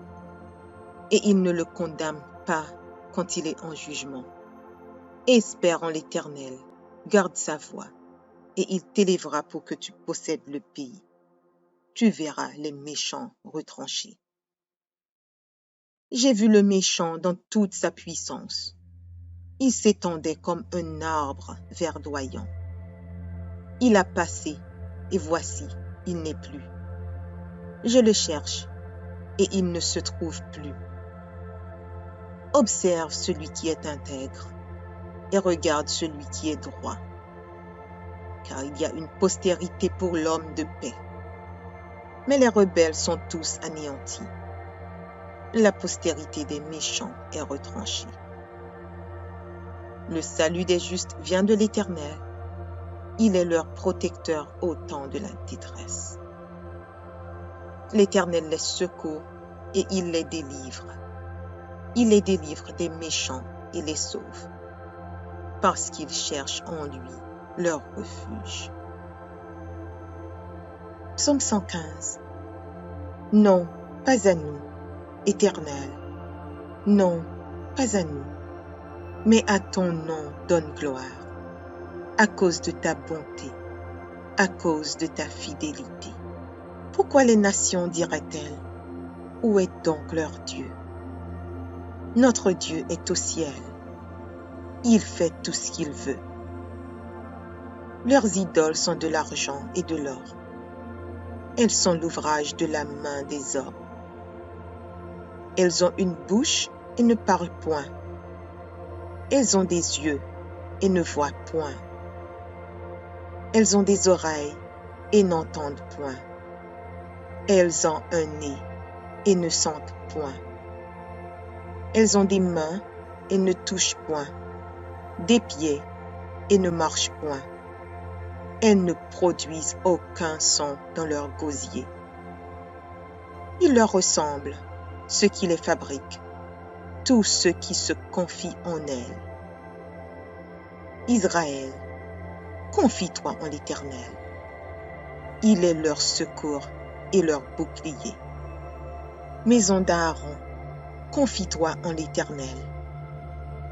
et il ne le condamne pas quand il est en jugement. Espère en l'Éternel, garde sa voie, et il t'élèvera pour que tu possèdes le pays. Tu verras les méchants retranchés. J'ai vu le méchant dans toute sa puissance. Il s'étendait comme un arbre verdoyant. Il a passé, et voici, il n'est plus. Je le cherche, et il ne se trouve plus. Observe celui qui est intègre, et regarde celui qui est droit. Car il y a une postérité pour l'homme de paix. Mais les rebelles sont tous anéantis. La postérité des méchants est retranchée. Le salut des justes vient de l'Éternel. Il est leur protecteur au temps de la détresse. L'Éternel les secourt et il les délivre. Il les délivre des méchants et les sauve, parce qu'ils cherchent en lui leur refuge. Psaume 115. Non, pas à nous, Éternel. Non, pas à nous. Mais à ton nom donne gloire, à cause de ta bonté, à cause de ta fidélité. Pourquoi les nations diraient-elles, où est donc leur Dieu? Notre Dieu est au ciel. Il fait tout ce qu'il veut. Leurs idoles sont de l'argent et de l'or. Elles sont l'ouvrage de la main des hommes. Elles ont une bouche et ne parlent point. Elles ont des yeux et ne voient point. Elles ont des oreilles et n'entendent point. Elles ont un nez et ne sentent point. Elles ont des mains et ne touchent point, des pieds et ne marchent point. Elles ne produisent aucun son dans leur gosier. Il leur ressemble, ceux qui les fabriquent, tous ceux qui se confient en elles. Israël, confie-toi en l'Éternel. Il est leur secours et leur bouclier. Maison d'Aaron, confie-toi en l'Éternel.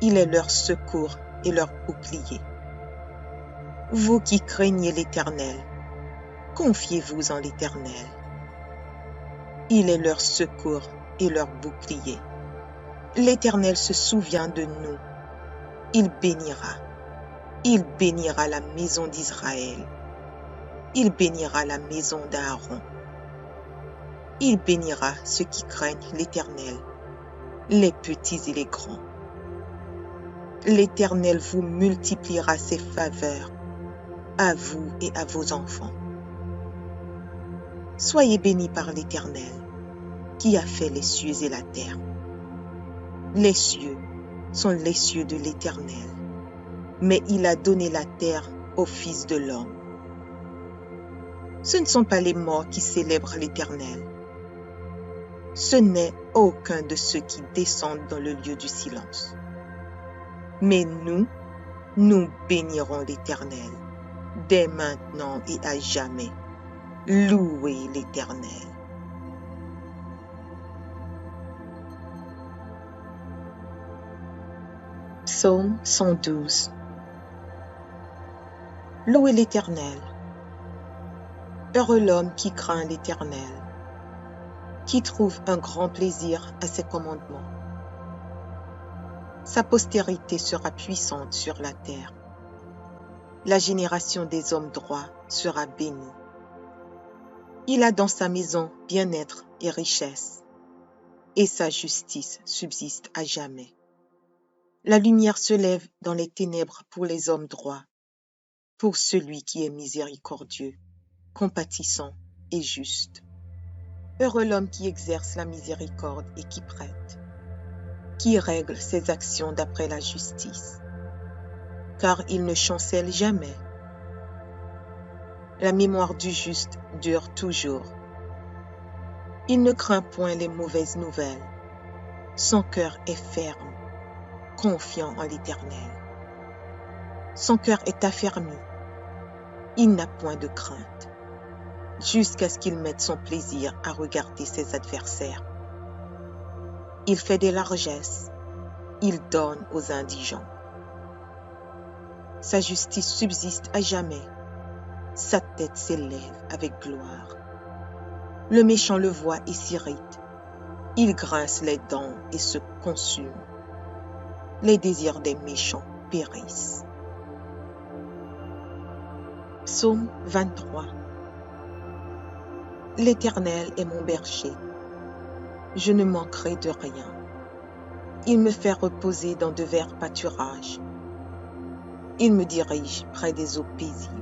Il est leur secours et leur bouclier. Vous qui craignez l'Éternel, confiez-vous en l'Éternel. Il est leur secours et leur bouclier. L'Éternel se souvient de nous. Il bénira la maison d'Israël. Il bénira la maison d'Aaron. Il bénira ceux qui craignent l'Éternel, les petits et les grands. L'Éternel vous multipliera ses faveurs, à vous et à vos enfants. Soyez bénis par l'Éternel, qui a fait les cieux et la terre. Les cieux sont les cieux de l'Éternel, mais il a donné la terre au Fils de l'homme. Ce ne sont pas les morts qui célèbrent l'Éternel. Ce n'est aucun de ceux qui descendent dans le lieu du silence. Mais nous bénirons l'Éternel, dès maintenant et à jamais. Louez l'Éternel. Psaume 112. Louez l'Éternel. Heureux l'homme qui craint l'Éternel, qui trouve un grand plaisir à ses commandements. Sa postérité sera puissante sur la terre. La génération des hommes droits sera bénie. Il a dans sa maison bien-être et richesse, et sa justice subsiste à jamais. La lumière se lève dans les ténèbres pour les hommes droits, pour celui qui est miséricordieux, compatissant et juste. Heureux l'homme qui exerce la miséricorde et qui prête, qui règle ses actions d'après la justice, car il ne chancelle jamais. La mémoire du juste dure toujours. Il ne craint point les mauvaises nouvelles. Son cœur est ferme, confiant en l'Éternel. Son cœur est affermi. Il n'a point de crainte. jusqu'à ce qu'il mette son plaisir à regarder ses adversaires. Il fait des largesses, il donne aux indigents. Sa justice subsiste à jamais, sa tête s'élève avec gloire. Le méchant le voit et s'irrite, il grince les dents et se consume. Les désirs des méchants périssent. Psaume 23. L'Éternel est mon berger, je ne manquerai de rien. Il me fait reposer dans de verts pâturages. Il me dirige près des eaux paisibles.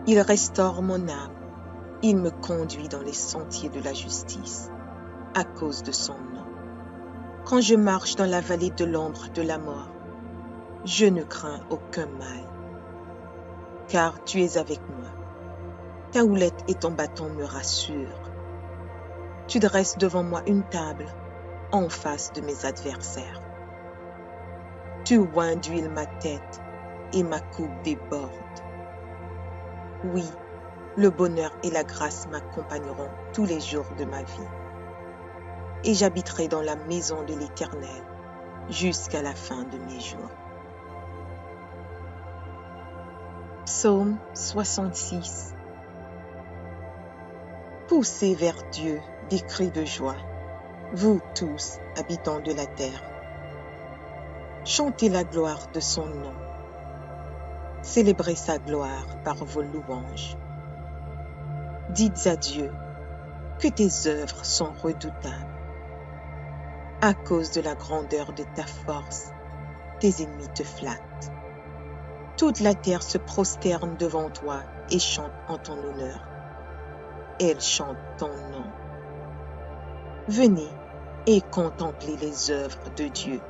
Il restaure mon âme. Il me conduit dans les sentiers de la justice, à cause de son nom. Quand je marche dans la vallée de l'ombre de la mort, je ne crains aucun mal, car tu es avec moi. Ta houlette et ton bâton me rassurent. Tu dresses devant moi une table en face de mes adversaires. Tu oins d'huile ma tête et ma coupe déborde. Oui, le bonheur et la grâce m'accompagneront tous les jours de ma vie. Et j'habiterai dans la maison de l'Éternel jusqu'à la fin de mes jours. Psaume 66. Poussez vers Dieu des cris de joie, vous tous, habitants de la terre. Chantez la gloire de son nom. Célébrez sa gloire par vos louanges. Dites à Dieu que tes œuvres sont redoutables. À cause de la grandeur de ta force, tes ennemis te flattent. Toute la terre se prosterne devant toi et chante en ton honneur. Elle chante ton nom. Venez et contemplez les œuvres de Dieu.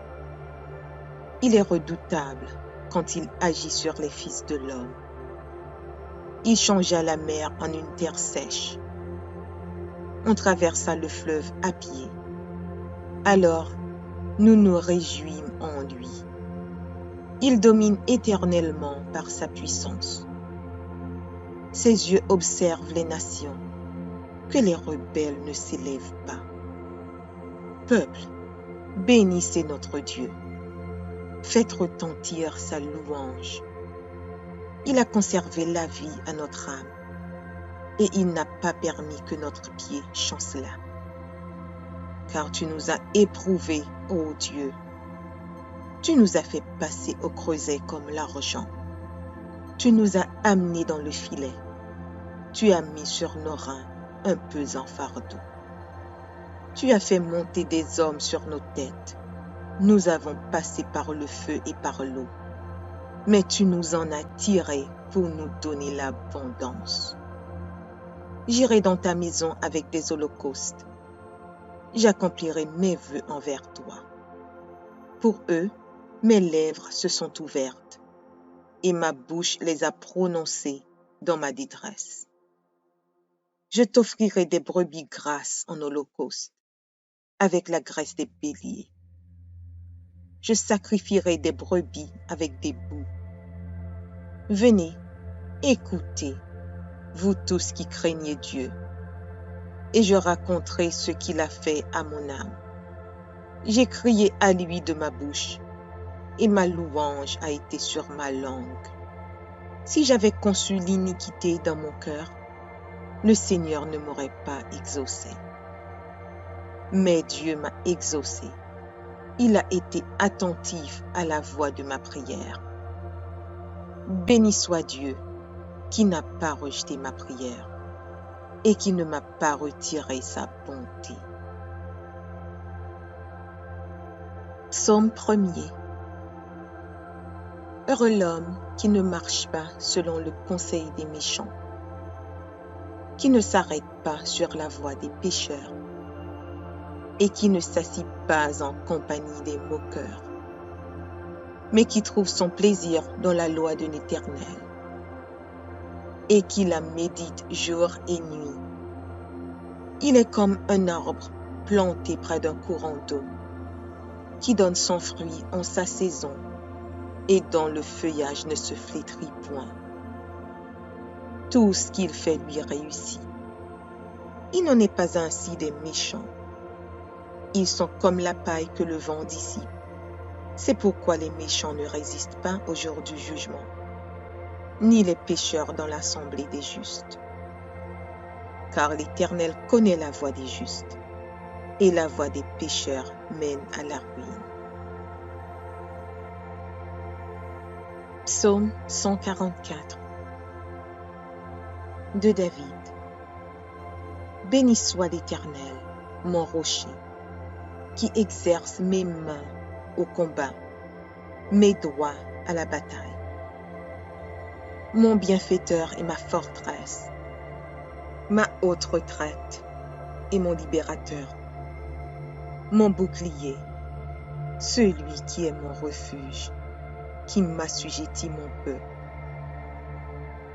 Il est redoutable quand il agit sur les fils de l'homme. Il changea la mer en une terre sèche. On traversa le fleuve à pied. Alors, nous nous réjouîmes en lui. Il domine éternellement par sa puissance. Ses yeux observent les nations, que les rebelles ne s'élèvent pas. Peuple, bénissez notre Dieu. Faites retentir sa louange. Il a conservé la vie à notre âme, et il n'a pas permis que notre pied chancelât. Car tu nous as éprouvés, ô Dieu. Tu nous as fait passer au creuset comme l'argent. Tu nous as amenés dans le filet. Tu as mis sur nos reins un pesant fardeau. Tu as fait monter des hommes sur nos têtes. Nous avons passé par le feu et par l'eau. Mais tu nous en as tirés pour nous donner l'abondance. J'irai dans ta maison avec des holocaustes. J'accomplirai mes vœux envers toi. Pour eux, mes lèvres se sont ouvertes et ma bouche les a prononcées dans ma détresse. Je t'offrirai des brebis grasses en holocauste avec la graisse des béliers. Je sacrifierai des brebis avec des boucs. Venez, écoutez, vous tous qui craignez Dieu, et je raconterai ce qu'il a fait à mon âme. J'ai crié à lui de ma bouche, et ma louange a été sur ma langue. Si j'avais conçu l'iniquité dans mon cœur, le Seigneur ne m'aurait pas exaucé. Mais Dieu m'a exaucé. Il a été attentif à la voix de ma prière. Béni soit Dieu, qui n'a pas rejeté ma prière et qui ne m'a pas retiré sa bonté. Psaume 1er. Heureux l'homme qui ne marche pas selon le conseil des méchants, qui ne s'arrête pas sur la voie des pécheurs et qui ne s'assit pas en compagnie des moqueurs, mais qui trouve son plaisir dans la loi de l'Éternel et qui la médite jour et nuit. Il est comme un arbre planté près d'un courant d'eau, qui donne son fruit en sa saison et dont le feuillage ne se flétrit point. Tout ce qu'il fait lui réussit. Il n'en est pas ainsi des méchants. Ils sont comme la paille que le vent dissipe. C'est pourquoi les méchants ne résistent pas au jour du jugement, ni les pécheurs dans l'assemblée des justes. Car l'Éternel connaît la voie des justes, et la voie des pécheurs mène à la ruine. Psaume 144 de David. Béni soit l'Éternel, mon rocher, qui exerce mes mains au combat, mes doigts à la bataille. Mon bienfaiteur est ma forteresse, ma haute retraite et mon libérateur, mon bouclier, celui qui est mon refuge, qui m'assujettit mon peuple.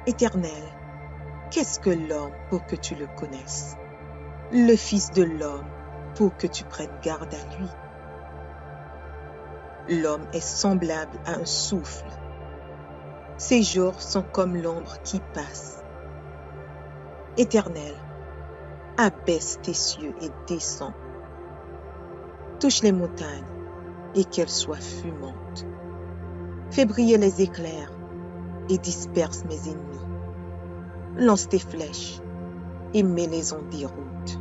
Éternel, qu'est-ce que l'homme pour que tu le connaisses? Le Fils de l'homme pour que tu prennes garde à lui. L'homme est semblable à un souffle. Ses jours sont comme l'ombre qui passe. Éternel, abaisse tes cieux et descends. Touche les montagnes et qu'elles soient fumantes. Fais briller les éclairs et disperse mes ennemis. Lance tes flèches et mets-les en déroute.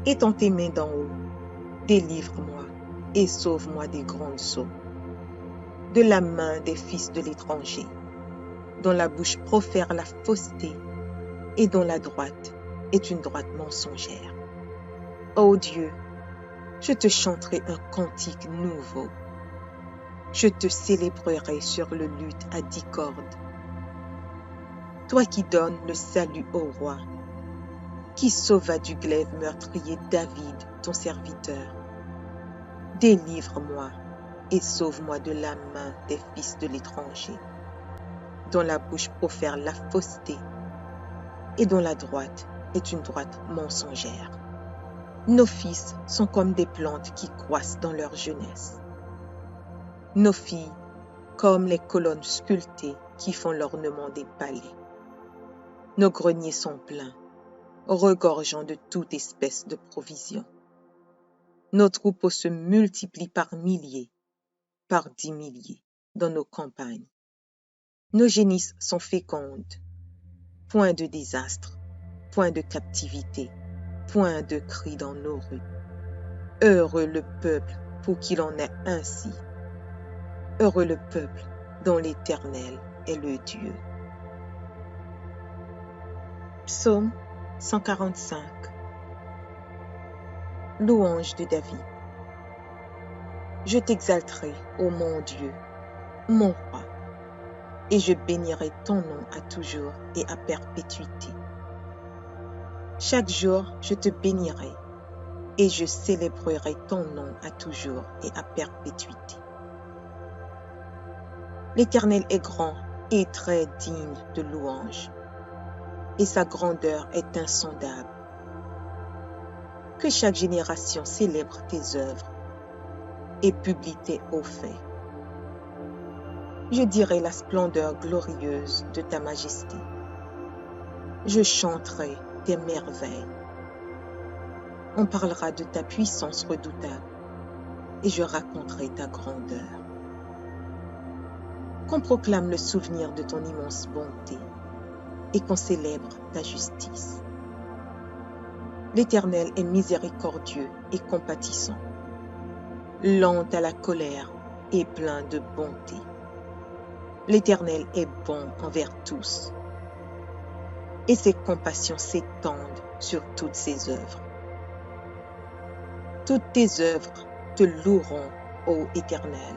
Étends tes mains d'en haut, délivre-moi et sauve-moi des grandes eaux, de la main des fils de l'étranger, dont la bouche profère la fausseté et dont la droite est une droite mensongère. Ô Dieu, je te chanterai un cantique nouveau. Je te célébrerai sur le luth à 10 cordes. Toi qui donnes le salut au roi, qui sauva du glaive meurtrier David, ton serviteur. Délivre-moi et sauve-moi de la main des fils de l'étranger, dont la bouche profère la fausseté et dont la droite est une droite mensongère. Nos fils sont comme des plantes qui croissent dans leur jeunesse. Nos filles comme les colonnes sculptées qui font l'ornement des palais. Nos greniers sont pleins, regorgeant de toute espèce de provisions. Nos troupeaux se multiplient par milliers, par 10 milliers dans nos campagnes. Nos génisses sont fécondes. Point de désastre, point de captivité, point de cris dans nos rues. Heureux le peuple pour qu'il en ait ainsi. Heureux le peuple dont l'Éternel est le Dieu. Psaume 145. Louange de David. Je t'exalterai, ô mon Dieu, mon roi, et je bénirai ton nom à toujours et à perpétuité. Chaque jour, je te bénirai, et je célébrerai ton nom à toujours et à perpétuité. L'Éternel est grand et très digne de louange, et sa grandeur est insondable. Que chaque génération célèbre tes œuvres et publie tes hauts faits. Je dirai la splendeur glorieuse de ta majesté. Je chanterai tes merveilles. On parlera de ta puissance redoutable et je raconterai ta grandeur. Qu'on proclame le souvenir de ton immense bonté et qu'on célèbre ta justice. L'Éternel est miséricordieux et compatissant, lent à la colère et plein de bonté. L'Éternel est bon envers tous, et ses compassions s'étendent sur toutes ses œuvres. Toutes tes œuvres te loueront, ô Éternel,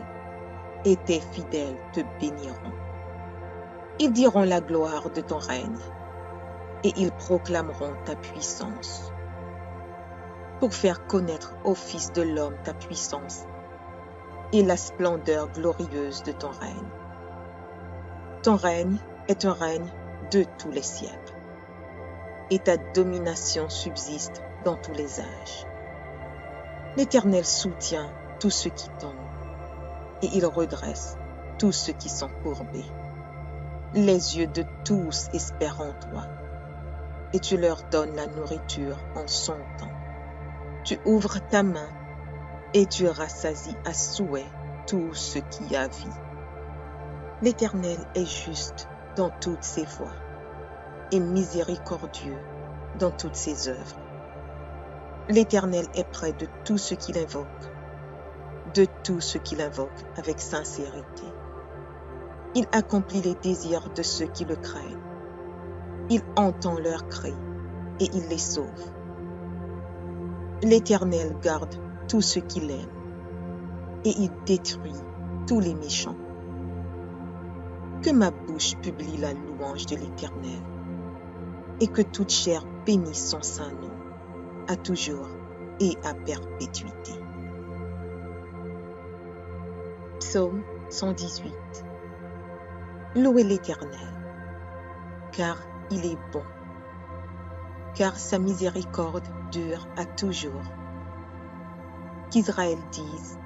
et tes fidèles te béniront. Ils diront la gloire de ton règne, et ils proclameront ta puissance, pour faire connaître au Fils de l'homme ta puissance et la splendeur glorieuse de ton règne. Ton règne est un règne de tous les siècles, et ta domination subsiste dans tous les âges. L'Éternel soutient tous ceux qui tombent, et il redresse tous ceux qui sont courbés. Les yeux de tous espèrent en toi, et tu leur donnes la nourriture en son temps. Tu ouvres ta main, et tu rassasies à souhait tout ce qui a vie. L'Éternel est juste dans toutes ses voies, et miséricordieux dans toutes ses œuvres. L'Éternel est près de tout ce qu'il invoque, avec sincérité. Il accomplit les désirs de ceux qui le craignent. Il entend leurs cris et il les sauve. L'Éternel garde tout ce qu'il aime et il détruit tous les méchants. Que ma bouche publie la louange de l'Éternel et que toute chair bénisse son saint nom, à toujours et à perpétuité. Psaume 118. Louez l'Éternel, car il est bon, car sa miséricorde dure à toujours. Qu'Israël dise,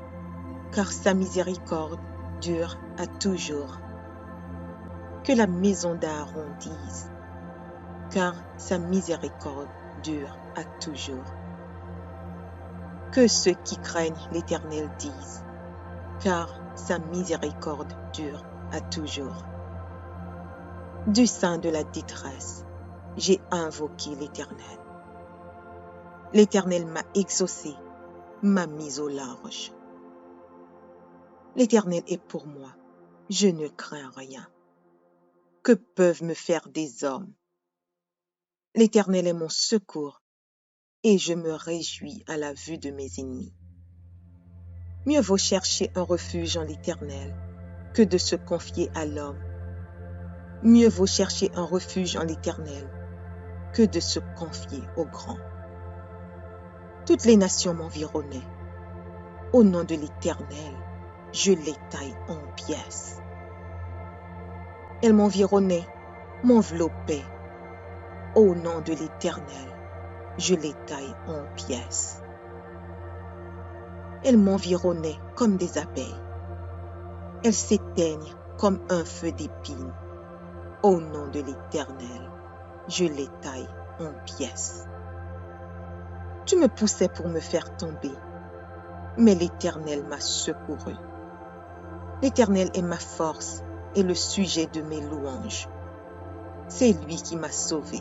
car sa miséricorde dure à toujours. Que la maison d'Aaron dise, car sa miséricorde dure à toujours. Que ceux qui craignent l'Éternel disent, car sa miséricorde dure à toujours. Du sein de la détresse, j'ai invoqué l'Éternel. L'Éternel m'a exaucé, m'a mis au large. L'Éternel est pour moi, je ne crains rien. Que peuvent me faire des hommes? L'Éternel est mon secours, et je me réjouis à la vue de mes ennemis. Mieux vaut chercher un refuge en l'Éternel que de se confier à l'homme. Mieux vaut chercher un refuge en l'Éternel que de se confier au grand. Toutes les nations m'environnaient. Au nom de l'Éternel, je les taille en pièces. Elles m'environnaient, m'enveloppaient. Au nom de l'Éternel, je les taille en pièces. Elles m'environnaient comme des abeilles. Elles s'éteignent comme un feu d'épines. Au nom de l'Éternel, je les taille en pièces. Tu me poussais pour me faire tomber, mais l'Éternel m'a secouru. L'Éternel est ma force et le sujet de mes louanges. C'est lui qui m'a sauvé.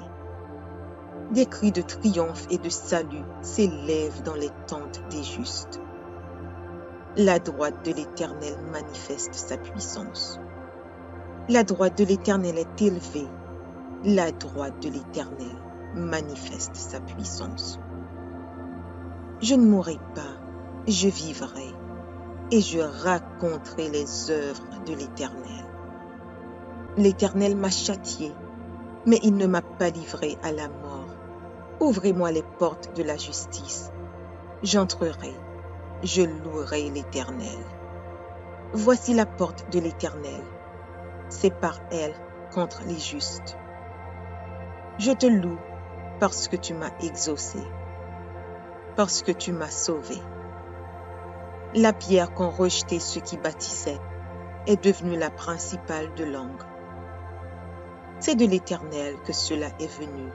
Des cris de triomphe et de salut s'élèvent dans les tentes des justes. La droite de l'Éternel manifeste sa puissance. La droite de l'Éternel est élevée. La droite de l'Éternel manifeste sa puissance. Je ne mourrai pas, je vivrai, et je raconterai les œuvres de l'Éternel. L'Éternel m'a châtié, mais il ne m'a pas livré à la mort. Ouvrez-moi les portes de la justice. J'entrerai, je louerai l'Éternel. Voici la porte de l'Éternel. C'est par elle contre les justes. Je te loue parce que tu m'as exaucé, parce que tu m'as sauvé. La pierre qu'ont rejetée ceux qui bâtissaient est devenue la principale de l'angle. C'est de l'Éternel que cela est venu.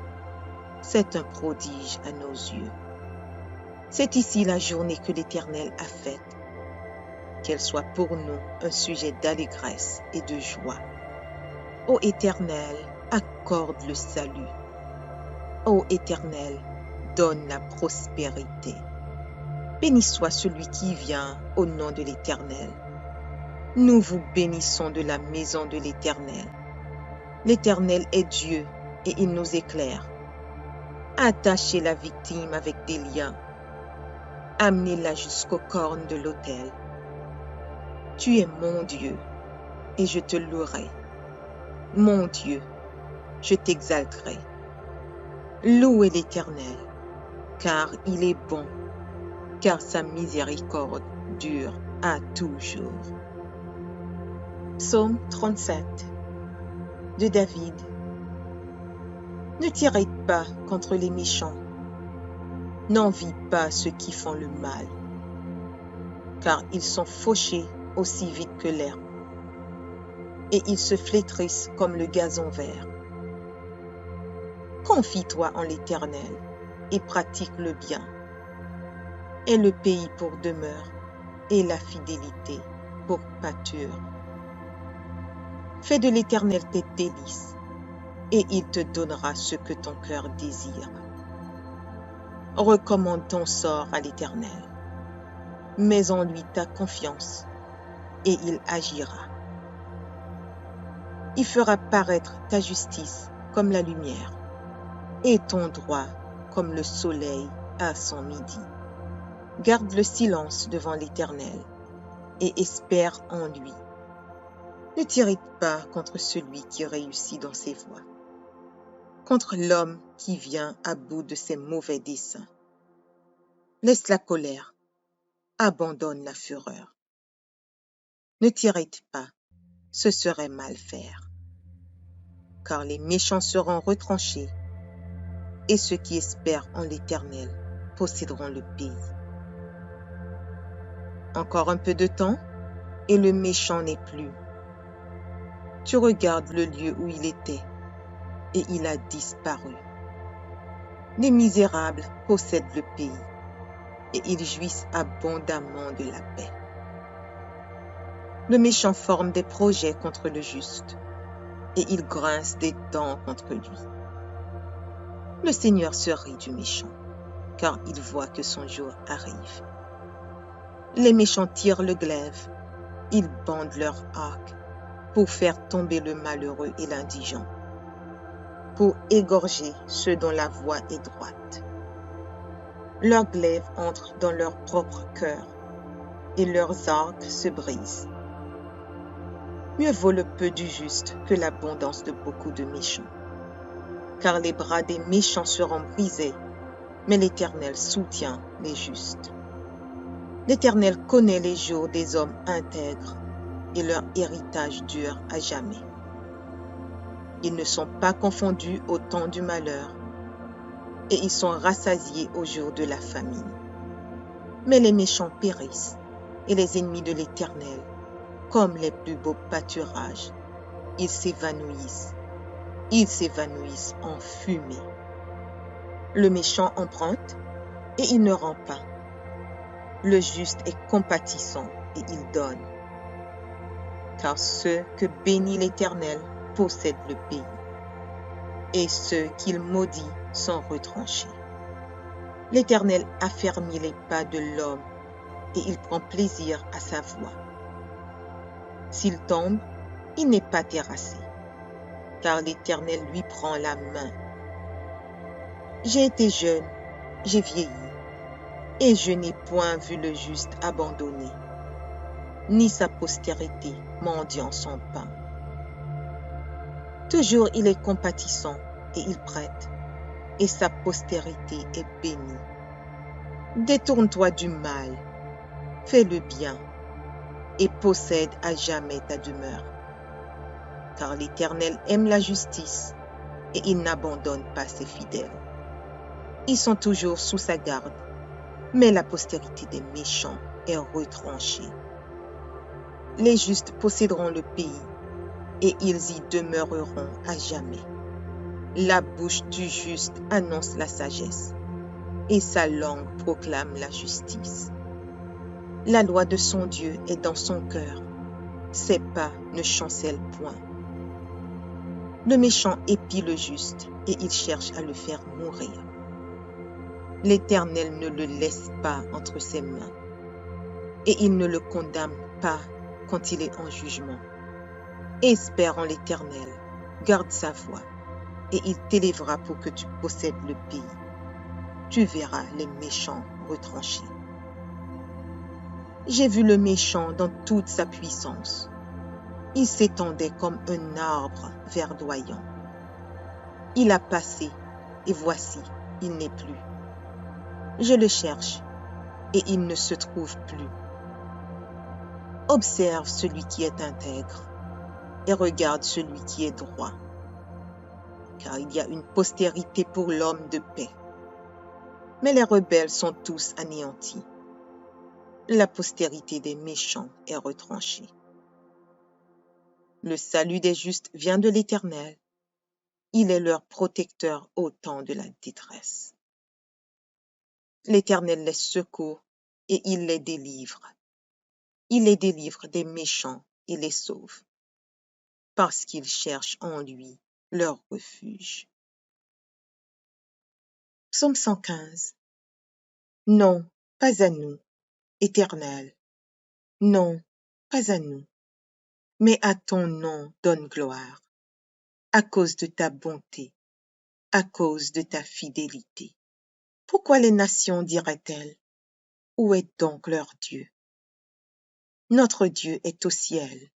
C'est un prodige à nos yeux. C'est ici la journée que l'Éternel a faite. Qu'elle soit pour nous un sujet d'allégresse et de joie. Ô Éternel, accorde le salut. Ô Éternel, donne la prospérité. Béni soit celui qui vient au nom de l'Éternel. Nous vous bénissons de la maison de l'Éternel. L'Éternel est Dieu et il nous éclaire. Attachez la victime avec des liens. Amenez-la jusqu'aux cornes de l'autel. Tu es mon Dieu et je te louerai. Mon Dieu, je t'exalterai. Louez l'Éternel, car il est bon, car sa miséricorde dure à toujours. Psaume 37 de David. Ne tirez pas contre les méchants, n'envie pas ceux qui font le mal, car ils sont fauchés aussi vite que l'herbe, et ils se flétrissent comme le gazon vert. Confie-toi en l'Éternel et pratique le bien. Aie le pays pour demeure et la fidélité pour pâture. Fais de l'Éternel tes délices et il te donnera ce que ton cœur désire. Recommande ton sort à l'Éternel. Mets en lui ta confiance et il agira. Il fera paraître ta justice comme la lumière et ton droit comme le soleil à son midi. Garde le silence devant l'Éternel et espère en lui. Ne t'irrite pas contre celui qui réussit dans ses voies, contre l'homme qui vient à bout de ses mauvais desseins. Laisse la colère, abandonne la fureur. Ne t'irrite pas, ce serait mal faire. Car les méchants seront retranchés, et ceux qui espèrent en l'Éternel posséderont le pays. Encore un peu de temps, et le méchant n'est plus. Tu regardes le lieu où il était, et il a disparu. Les misérables possèdent le pays, et ils jouissent abondamment de la paix. Le méchant forme des projets contre le juste, et il grince des dents contre lui. Le Seigneur se rit du méchant, car il voit que son jour arrive. Les méchants tirent le glaive, ils bandent leur arc pour faire tomber le malheureux et l'indigent, pour égorger ceux dont la voie est droite. Leurs glaives entrent dans leur propre cœur, et leurs arcs se brisent. Mieux vaut le peu du juste que l'abondance de beaucoup de méchants. Car les bras des méchants seront brisés, mais l'Éternel soutient les justes. L'Éternel connaît les jours des hommes intègres, et leur héritage dure à jamais. Ils ne sont pas confondus au temps du malheur, et ils sont rassasiés au jour de la famine. Mais les méchants périssent, et les ennemis de l'Éternel, comme les plus beaux pâturages, ils s'évanouissent en fumée. Le méchant emprunte, et il ne rend pas. Le juste est compatissant, et il donne. Car ceux que bénit l'Éternel possèdent le pays, et ceux qu'il maudit sont retranchés. L'Éternel affermit les pas de l'homme, et il prend plaisir à sa voie. S'il tombe, il n'est pas terrassé, car l'Éternel lui prend la main. J'ai été jeune, j'ai vieilli, et je n'ai point vu le juste abandonné, ni sa postérité mendiant son pain. Toujours il est compatissant et il prête, et sa postérité est bénie. Détourne-toi du mal, fais le bien, et possède à jamais ta demeure. Car l'Éternel aime la justice, et il n'abandonne pas ses fidèles. Ils sont toujours sous sa garde, mais la postérité des méchants est retranchée. Les justes posséderont le pays, et ils y demeureront à jamais. La bouche du juste annonce la sagesse, et sa langue proclame la justice. La loi de son Dieu est dans son cœur, ses pas ne chancellent point. Le méchant épie le juste, et il cherche à le faire mourir. L'Éternel ne le laisse pas entre ses mains, et il ne le condamne pas quand il est en jugement. Espère en l'Éternel, garde sa voie, et il t'élèvera pour que tu possèdes le pays. Tu verras les méchants retranchés. J'ai vu le méchant dans toute sa puissance. Il s'étendait comme un arbre verdoyant. Il a passé, et voici, il n'est plus. Je le cherche, et il ne se trouve plus. Observe celui qui est intègre, et regarde celui qui est droit. Car il y a une postérité pour l'homme de paix. Mais les rebelles sont tous anéantis. La postérité des méchants est retranchée. Le salut des justes vient de l'Éternel. Il est leur protecteur au temps de la détresse. L'Éternel les secourt et il les délivre. Il les délivre des méchants et les sauve, parce qu'ils cherchent en lui leur refuge. Psaume 115. Non, pas à nous, Éternel. Non, pas à nous. Mais à ton nom donne gloire, à cause de ta bonté, à cause de ta fidélité. Pourquoi les nations diraient-elles, où est donc leur Dieu? Notre Dieu est au ciel.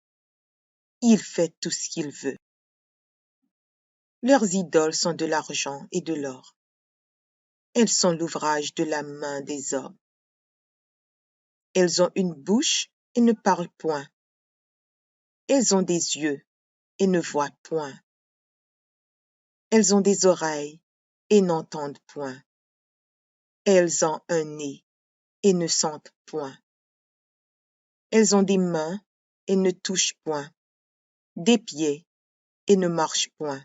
Il fait tout ce qu'il veut. Leurs idoles sont de l'argent et de l'or. Elles sont l'ouvrage de la main des hommes. Elles ont une bouche et ne parlent point. Elles ont des yeux et ne voient point. Elles ont des oreilles et n'entendent point. Elles ont un nez et ne sentent point. Elles ont des mains et ne touchent point, des pieds et ne marchent point.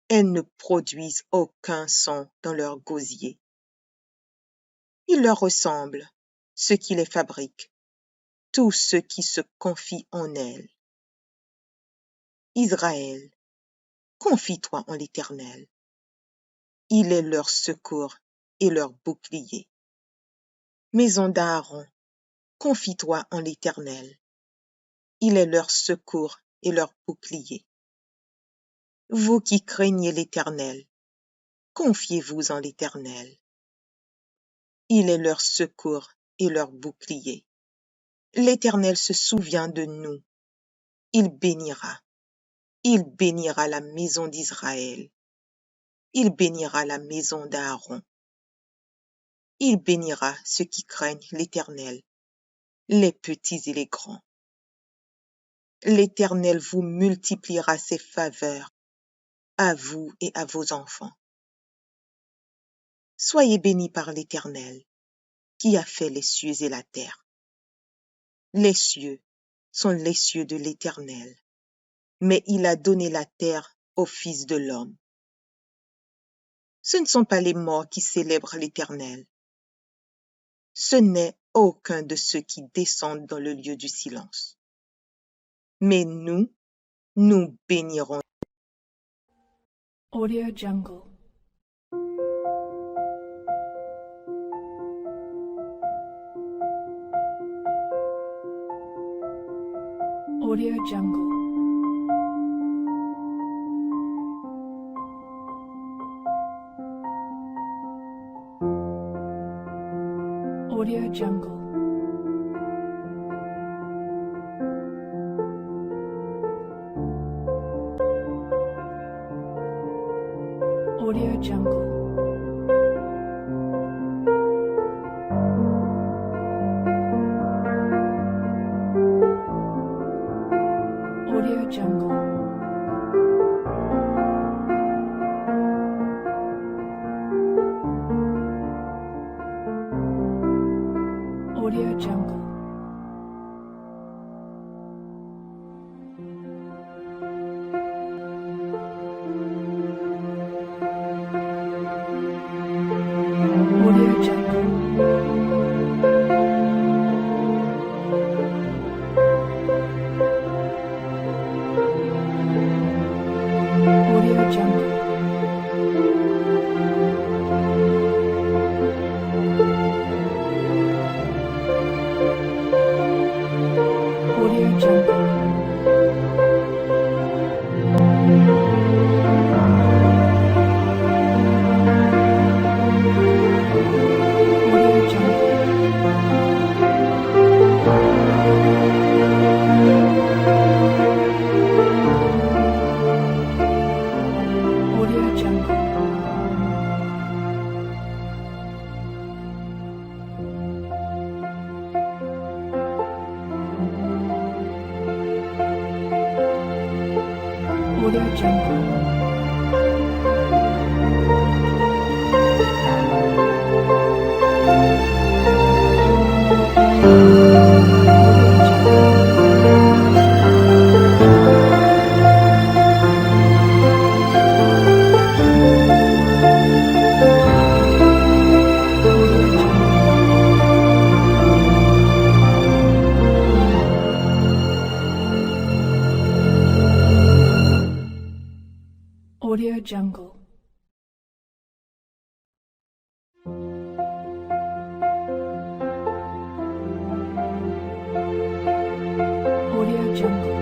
Elles ne produisent aucun son dans leur gosier. Il leur ressemble, ceux qui les fabriquent, tous ceux qui se confient en elles. Israël, confie-toi en l'Éternel. Il est leur secours et leur bouclier. Maison d'Aaron, confie-toi en l'Éternel. Il est leur secours et leur bouclier. Vous qui craignez l'Éternel, confiez-vous en l'Éternel. Il est leur secours et leur bouclier. L'Éternel se souvient de nous. Il bénira la maison d'Israël. Il bénira la maison d'Aaron. Il bénira ceux qui craignent l'Éternel, les petits et les grands. L'Éternel vous multipliera ses faveurs, à vous et à vos enfants. Soyez bénis par l'Éternel, qui a fait les cieux et la terre. Les cieux sont les cieux de l'Éternel, mais il a donné la terre au Fils de l'homme. Ce ne sont pas les morts qui célèbrent l'Éternel. Ce n'est aucun de ceux qui descendent dans le lieu du silence. Mais nous bénirons. Audio Jungle. Audio Jungle. Audio Jungle. Audio Jungle. Audio Jungle. Audio Jungle. Audio Jungle. Audio Jungle. Audio Jungle. Audio Jungle. Audio Jungle. Audio Jungle. Audio Jungle. Audio Jungle. Audio Jungle.